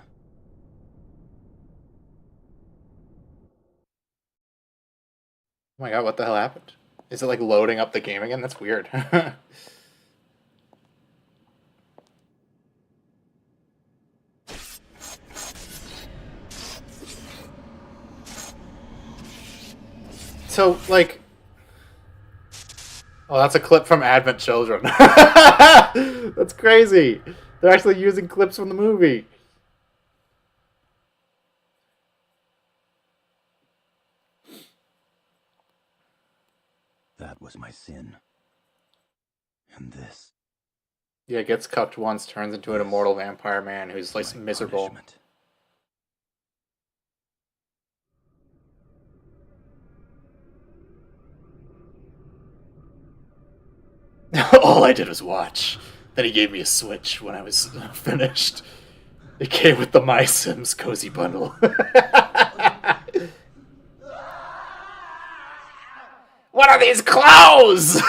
S2: Oh my god, what the hell happened? Is it like loading up the game again? That's weird. So, like... Oh, that's a clip from Advent Children. That's crazy. They're actually using clips from the movie.
S6: That was my sin. And this...
S2: Yeah, gets cucked once, turns into an immortal vampire man who's like
S6: my
S2: miserable.
S6: punishment.
S2: All I did was watch. Then he gave me a Switch when I was finished. It came with the My Sims cozy bundle. What are these clothes?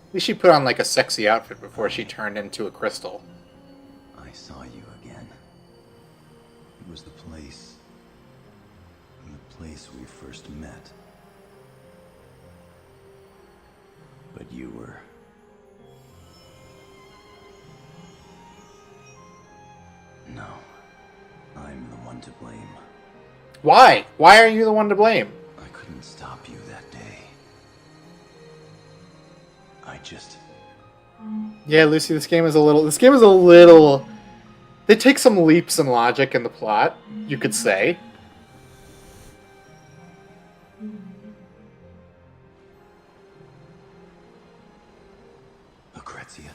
S2: At least she put on like a sexy outfit before she turned into a crystal.
S6: I saw you again. It was the place we first met. But you were... No. I'm the one to blame.
S2: Why? Why are you the one to blame?
S6: I couldn't stop you that day. I just...
S2: Yeah, Lucy, this game is a little... They take some leaps in logic in the plot, you could say.
S6: Lucrezia.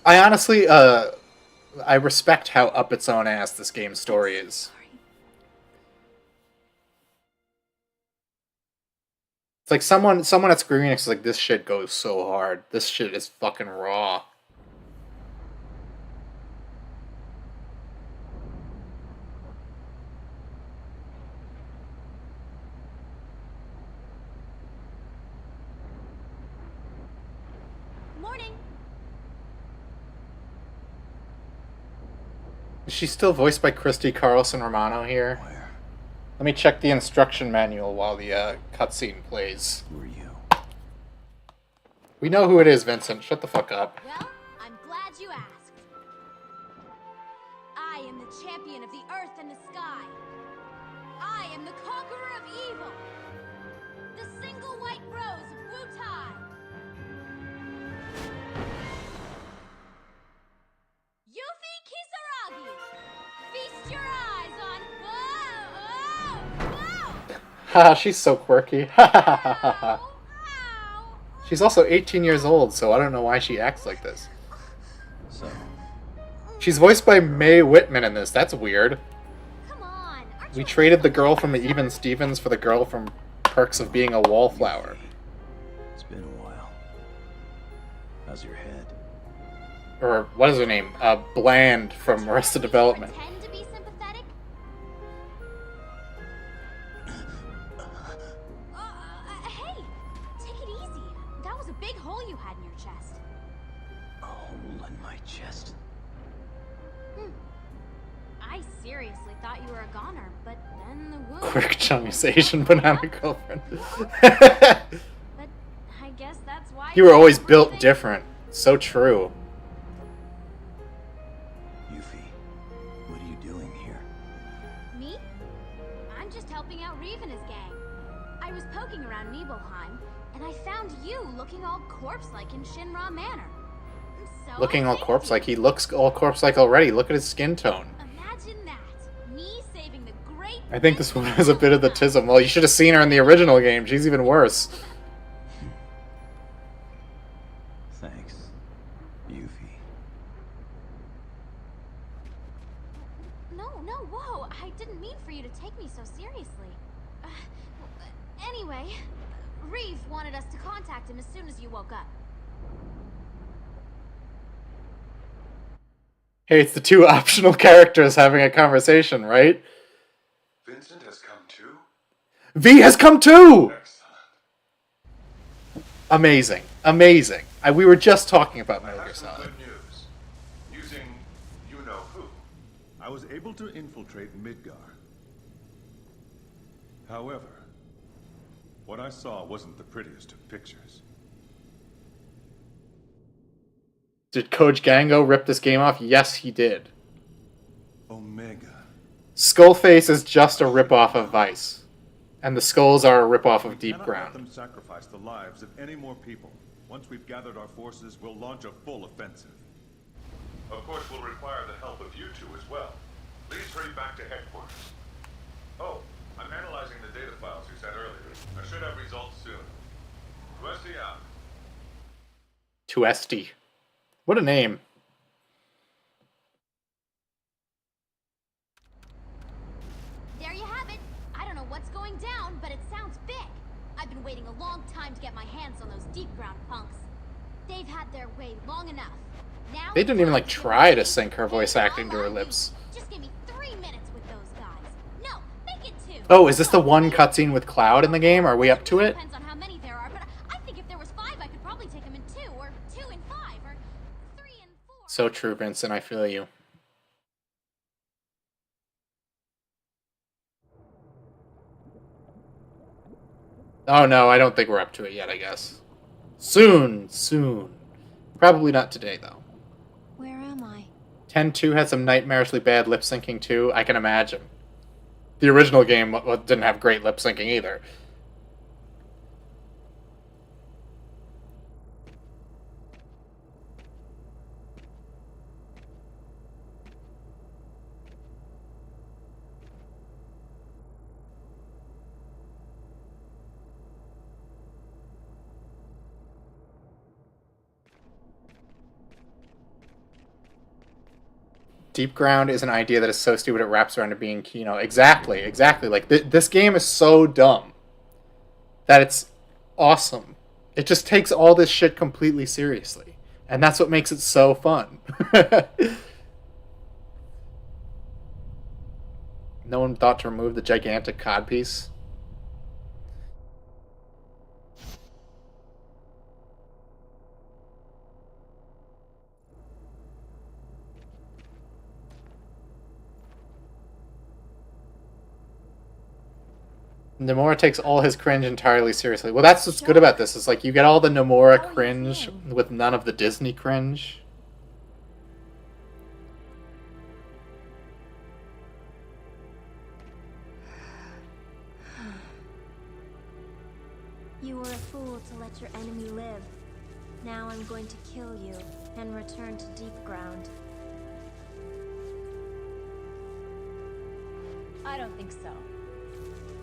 S2: I honestly, I respect how up its own ass this game's story is. It's like someone at Square Enix is like, this shit goes so hard. This shit is fucking raw.
S3: Morning.
S2: Is she still voiced by Christy Carlson Romano here?
S6: Where
S2: Let me check the instruction manual while the cutscene plays.
S6: were you?
S2: We know who it is, Vincent. Shut the fuck up.
S3: Well, I'm glad you asked. I am the champion of the earth and the sky. I am the conqueror of evil. The single white rose of Wutai. Yuffie Kisaragi. Feast your eyes on... Whoa!
S2: Haha, she's so quirky. Ha ha ha ha ha.
S3: Ow!
S2: She's also 18 years old, so I don't know why she acts like this.
S6: So,
S2: She's voiced by Mae Whitman in this. That's weird.
S3: Come on. Aren't
S2: We
S3: you
S2: traded the girl from Even Stevens for the girl from Perks of Being a Wallflower.
S6: it's been a while. How's your head?
S2: Or, what is her name? Bland from Arrested Development.
S3: pretend to be sympathetic? Hey, take it easy. That was a big hole you had in your chest.
S6: A hole in my chest.
S3: I seriously thought you were a goner, but then the wound.
S2: Quick Chung's Asian banana girlfriend.
S3: But I guess that's why
S2: You were always
S3: everything-
S2: built different. So true.
S6: Yuffie, what are you doing here?
S3: Me? I'm just helping out Reeve and his gang. I was poking around Nibelheim, and I found you looking all corpse-like in Shinra Manor. So
S2: Looking
S3: I
S2: all
S3: saved
S2: corpse-like.
S3: you.
S2: He looks all corpse-like already. Look at his skin tone.
S3: Imagine that. Me saving the great...
S2: I think this one has a bit of the tism. Well, you should have seen her in the original game. She's even worse.
S6: Thanks, Yuffie.
S3: No, whoa. I didn't mean for you to take me so seriously. Anyway, Reeve wanted us to contact him as soon as you woke up.
S2: Hey, it's the two optional characters having a conversation, right?
S4: Vincent has come too?
S2: V has come too!
S4: Excellent.
S2: Amazing. Amazing. We were just talking about
S4: I
S2: Metal Gear
S4: have some
S2: Solid.
S4: good news. Using you-know-who, I was able to infiltrate Midgar. However, what I saw wasn't the prettiest of pictures.
S2: Did Coach Gango rip this game off? Yes, he did.
S4: Omega.
S2: Skullface is just a ripoff of Vice. And the skulls are a ripoff of Deep
S4: Cannot let
S2: Ground.
S4: them sacrifice the lives of any more people. Once we've gathered our forces, we'll launch a full offensive. Of course, we'll require the help of you two as well. Please hurry back to headquarters. Oh, I'm analyzing the data files you sent earlier. I should have results soon. Wesley out.
S2: Tuesti. What a name.
S3: There you have it. I don't know what's going down, but it sounds big. I've been waiting a long time to get my hands on those deep ground punks. They've had their way long enough. Now
S2: They didn't even like try to sync her voice acting to her lips.
S3: Just give me 3 minutes with those guys. No, make it 2.
S2: Oh, is this the one cutscene with Cloud in the game? Are we up to it?
S3: Depends on how many there are, but I think if there was 5, I could probably take them in 2, or 2 and 5, or 3 and 4.
S2: So true, Vincent. I feel you. Oh no, I don't think we're up to it yet, I guess. Soon, soon. Probably not today, though.
S3: Where am I?
S2: 10-2 had some nightmarishly bad lip syncing too, I can imagine. The original game didn't have great lip syncing either. Deep Ground is an idea that is so stupid it wraps around to being Kino. Exactly, exactly. Like, this game is so dumb that it's awesome. It just takes all this shit completely seriously. And that's what makes it so fun. No one thought to remove the gigantic codpiece. Nomura takes all his cringe entirely seriously. Well, that's what's good about this. Is like you get all the Nomura cringe with none of the Disney cringe.
S3: You were a fool to let your enemy live. Now I'm going to kill you and return to Deep Ground. I don't think so.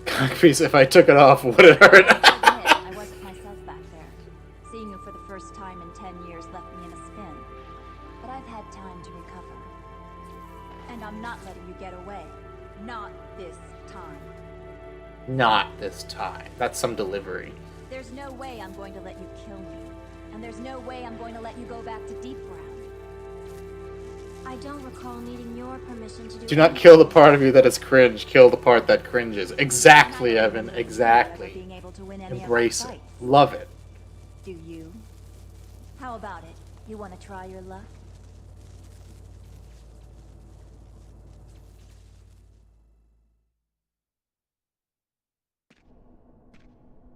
S2: Cockpiece, if I took it off, would it hurt?
S3: I wasn't myself back there. Seeing you for the first time in 10 years left me in a spin. But I've had time to recover. And I'm not letting you get away. Not this time.
S2: Not this time. That's some delivery.
S3: There's no way I'm going to let you kill me. And there's no way I'm going to let you go back to Deep Ground. I don't recall needing your permission to do.
S2: Do not kill the part of you that is cringe. Kill the part that cringes. Exactly, Evan. Exactly. Embrace it. Love it.
S3: Do you? How about it? You want to try your luck?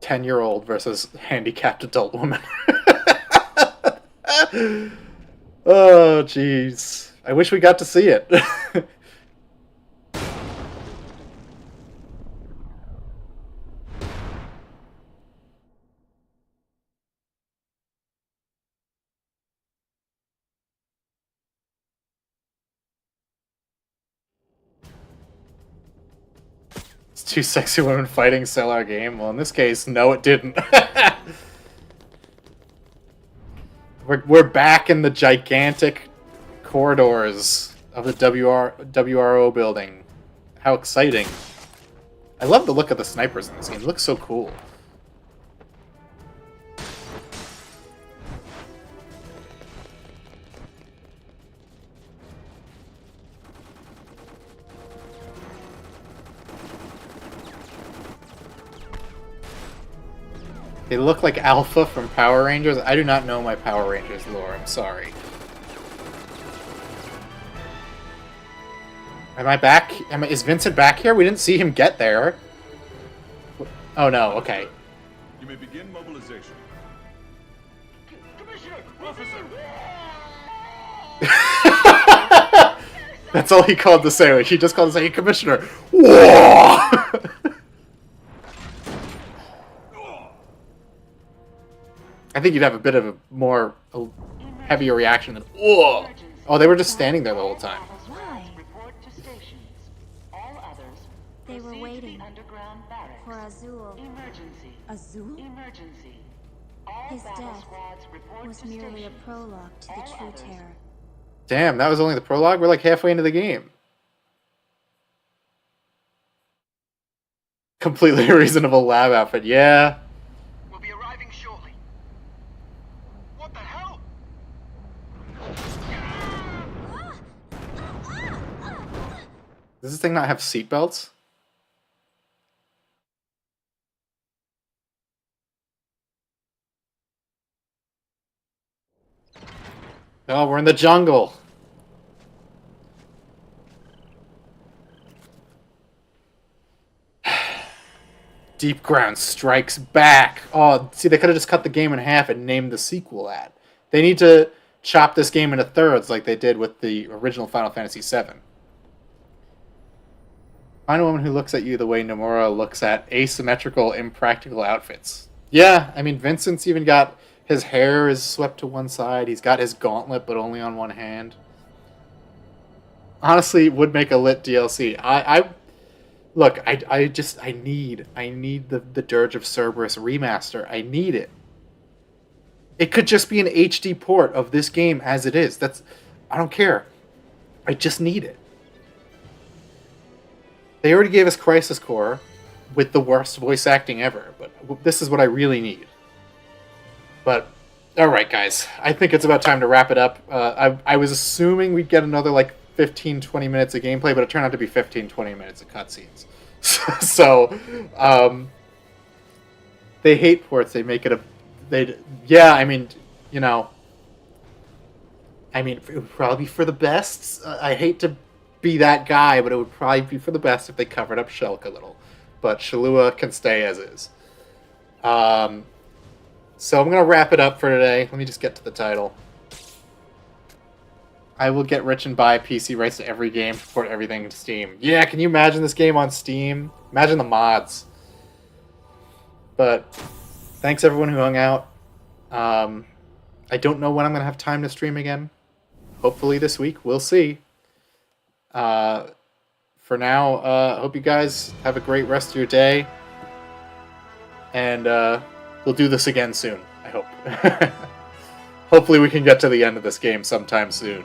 S2: Ten-year-old versus handicapped adult woman. Oh, jeez. I wish we got to see it. It's two sexy women fighting sell our game. Well, in this case, no, it didn't. We're back in the gigantic corridors of the WRO building. How exciting. I love the look of the snipers in this game. It looks so cool. They look like Alpha from Power Rangers. I do not know my Power Rangers lore. I'm sorry. Am I back? Is Vincent back here? We didn't see him get there. Oh no, okay.
S4: You may begin mobilization. Commissioner! Officer!
S2: That's all he called to say. He just called to say, "Hey, Commissioner." Whoa! I think you'd have a bit of a heavier reaction than "whoa." Oh, they were just standing there the whole time.
S3: Why? They were waiting for Azul. Azul? His death was merely a prologue to the true terror.
S2: Damn, that was only the prologue? We're like halfway into the game. Completely reasonable lab outfit, yeah.
S1: We'll be arriving shortly. What the hell?
S2: Does this thing not have seatbelts? Oh, we're in the jungle. Deep Ground Strikes Back. Oh, see, they could have just cut the game in half and named the sequel that. They need to chop this game into thirds like they did with the original Final Fantasy VII. Find a woman who looks at you the way Nomura looks at asymmetrical, impractical outfits. Yeah, I mean, Vincent's even got... His hair is swept to one side. He's got his gauntlet, but only on one hand. Honestly, would make a lit DLC. Look, I need the Dirge of Cerberus remaster. I need it. It could just be an HD port of this game as it is. I don't care. I just need it. They already gave us Crisis Core with the worst voice acting ever, but this is what I really need. But, alright guys, I think it's about time to wrap it up. I was assuming we'd get another like 15-20 minutes of gameplay, but it turned out to be 15-20 minutes of cutscenes. So, they hate ports, they make it yeah, I mean, you know, it would probably be for the best. I hate to be that guy, but it would probably be for the best if they covered up Shulk a little. But Shallua can stay as is. So I'm going to wrap it up for today. Let me just get to the title. I will get rich and buy PC rights to every game, port everything to Steam. Yeah, can you imagine this game on Steam? Imagine the mods. But thanks everyone who hung out. I don't know when I'm going to have time to stream again. Hopefully this week. We'll see. For now, hope you guys have a great rest of your day. And we'll do this again soon, I hope. Hopefully we can get to the end of this game sometime soon.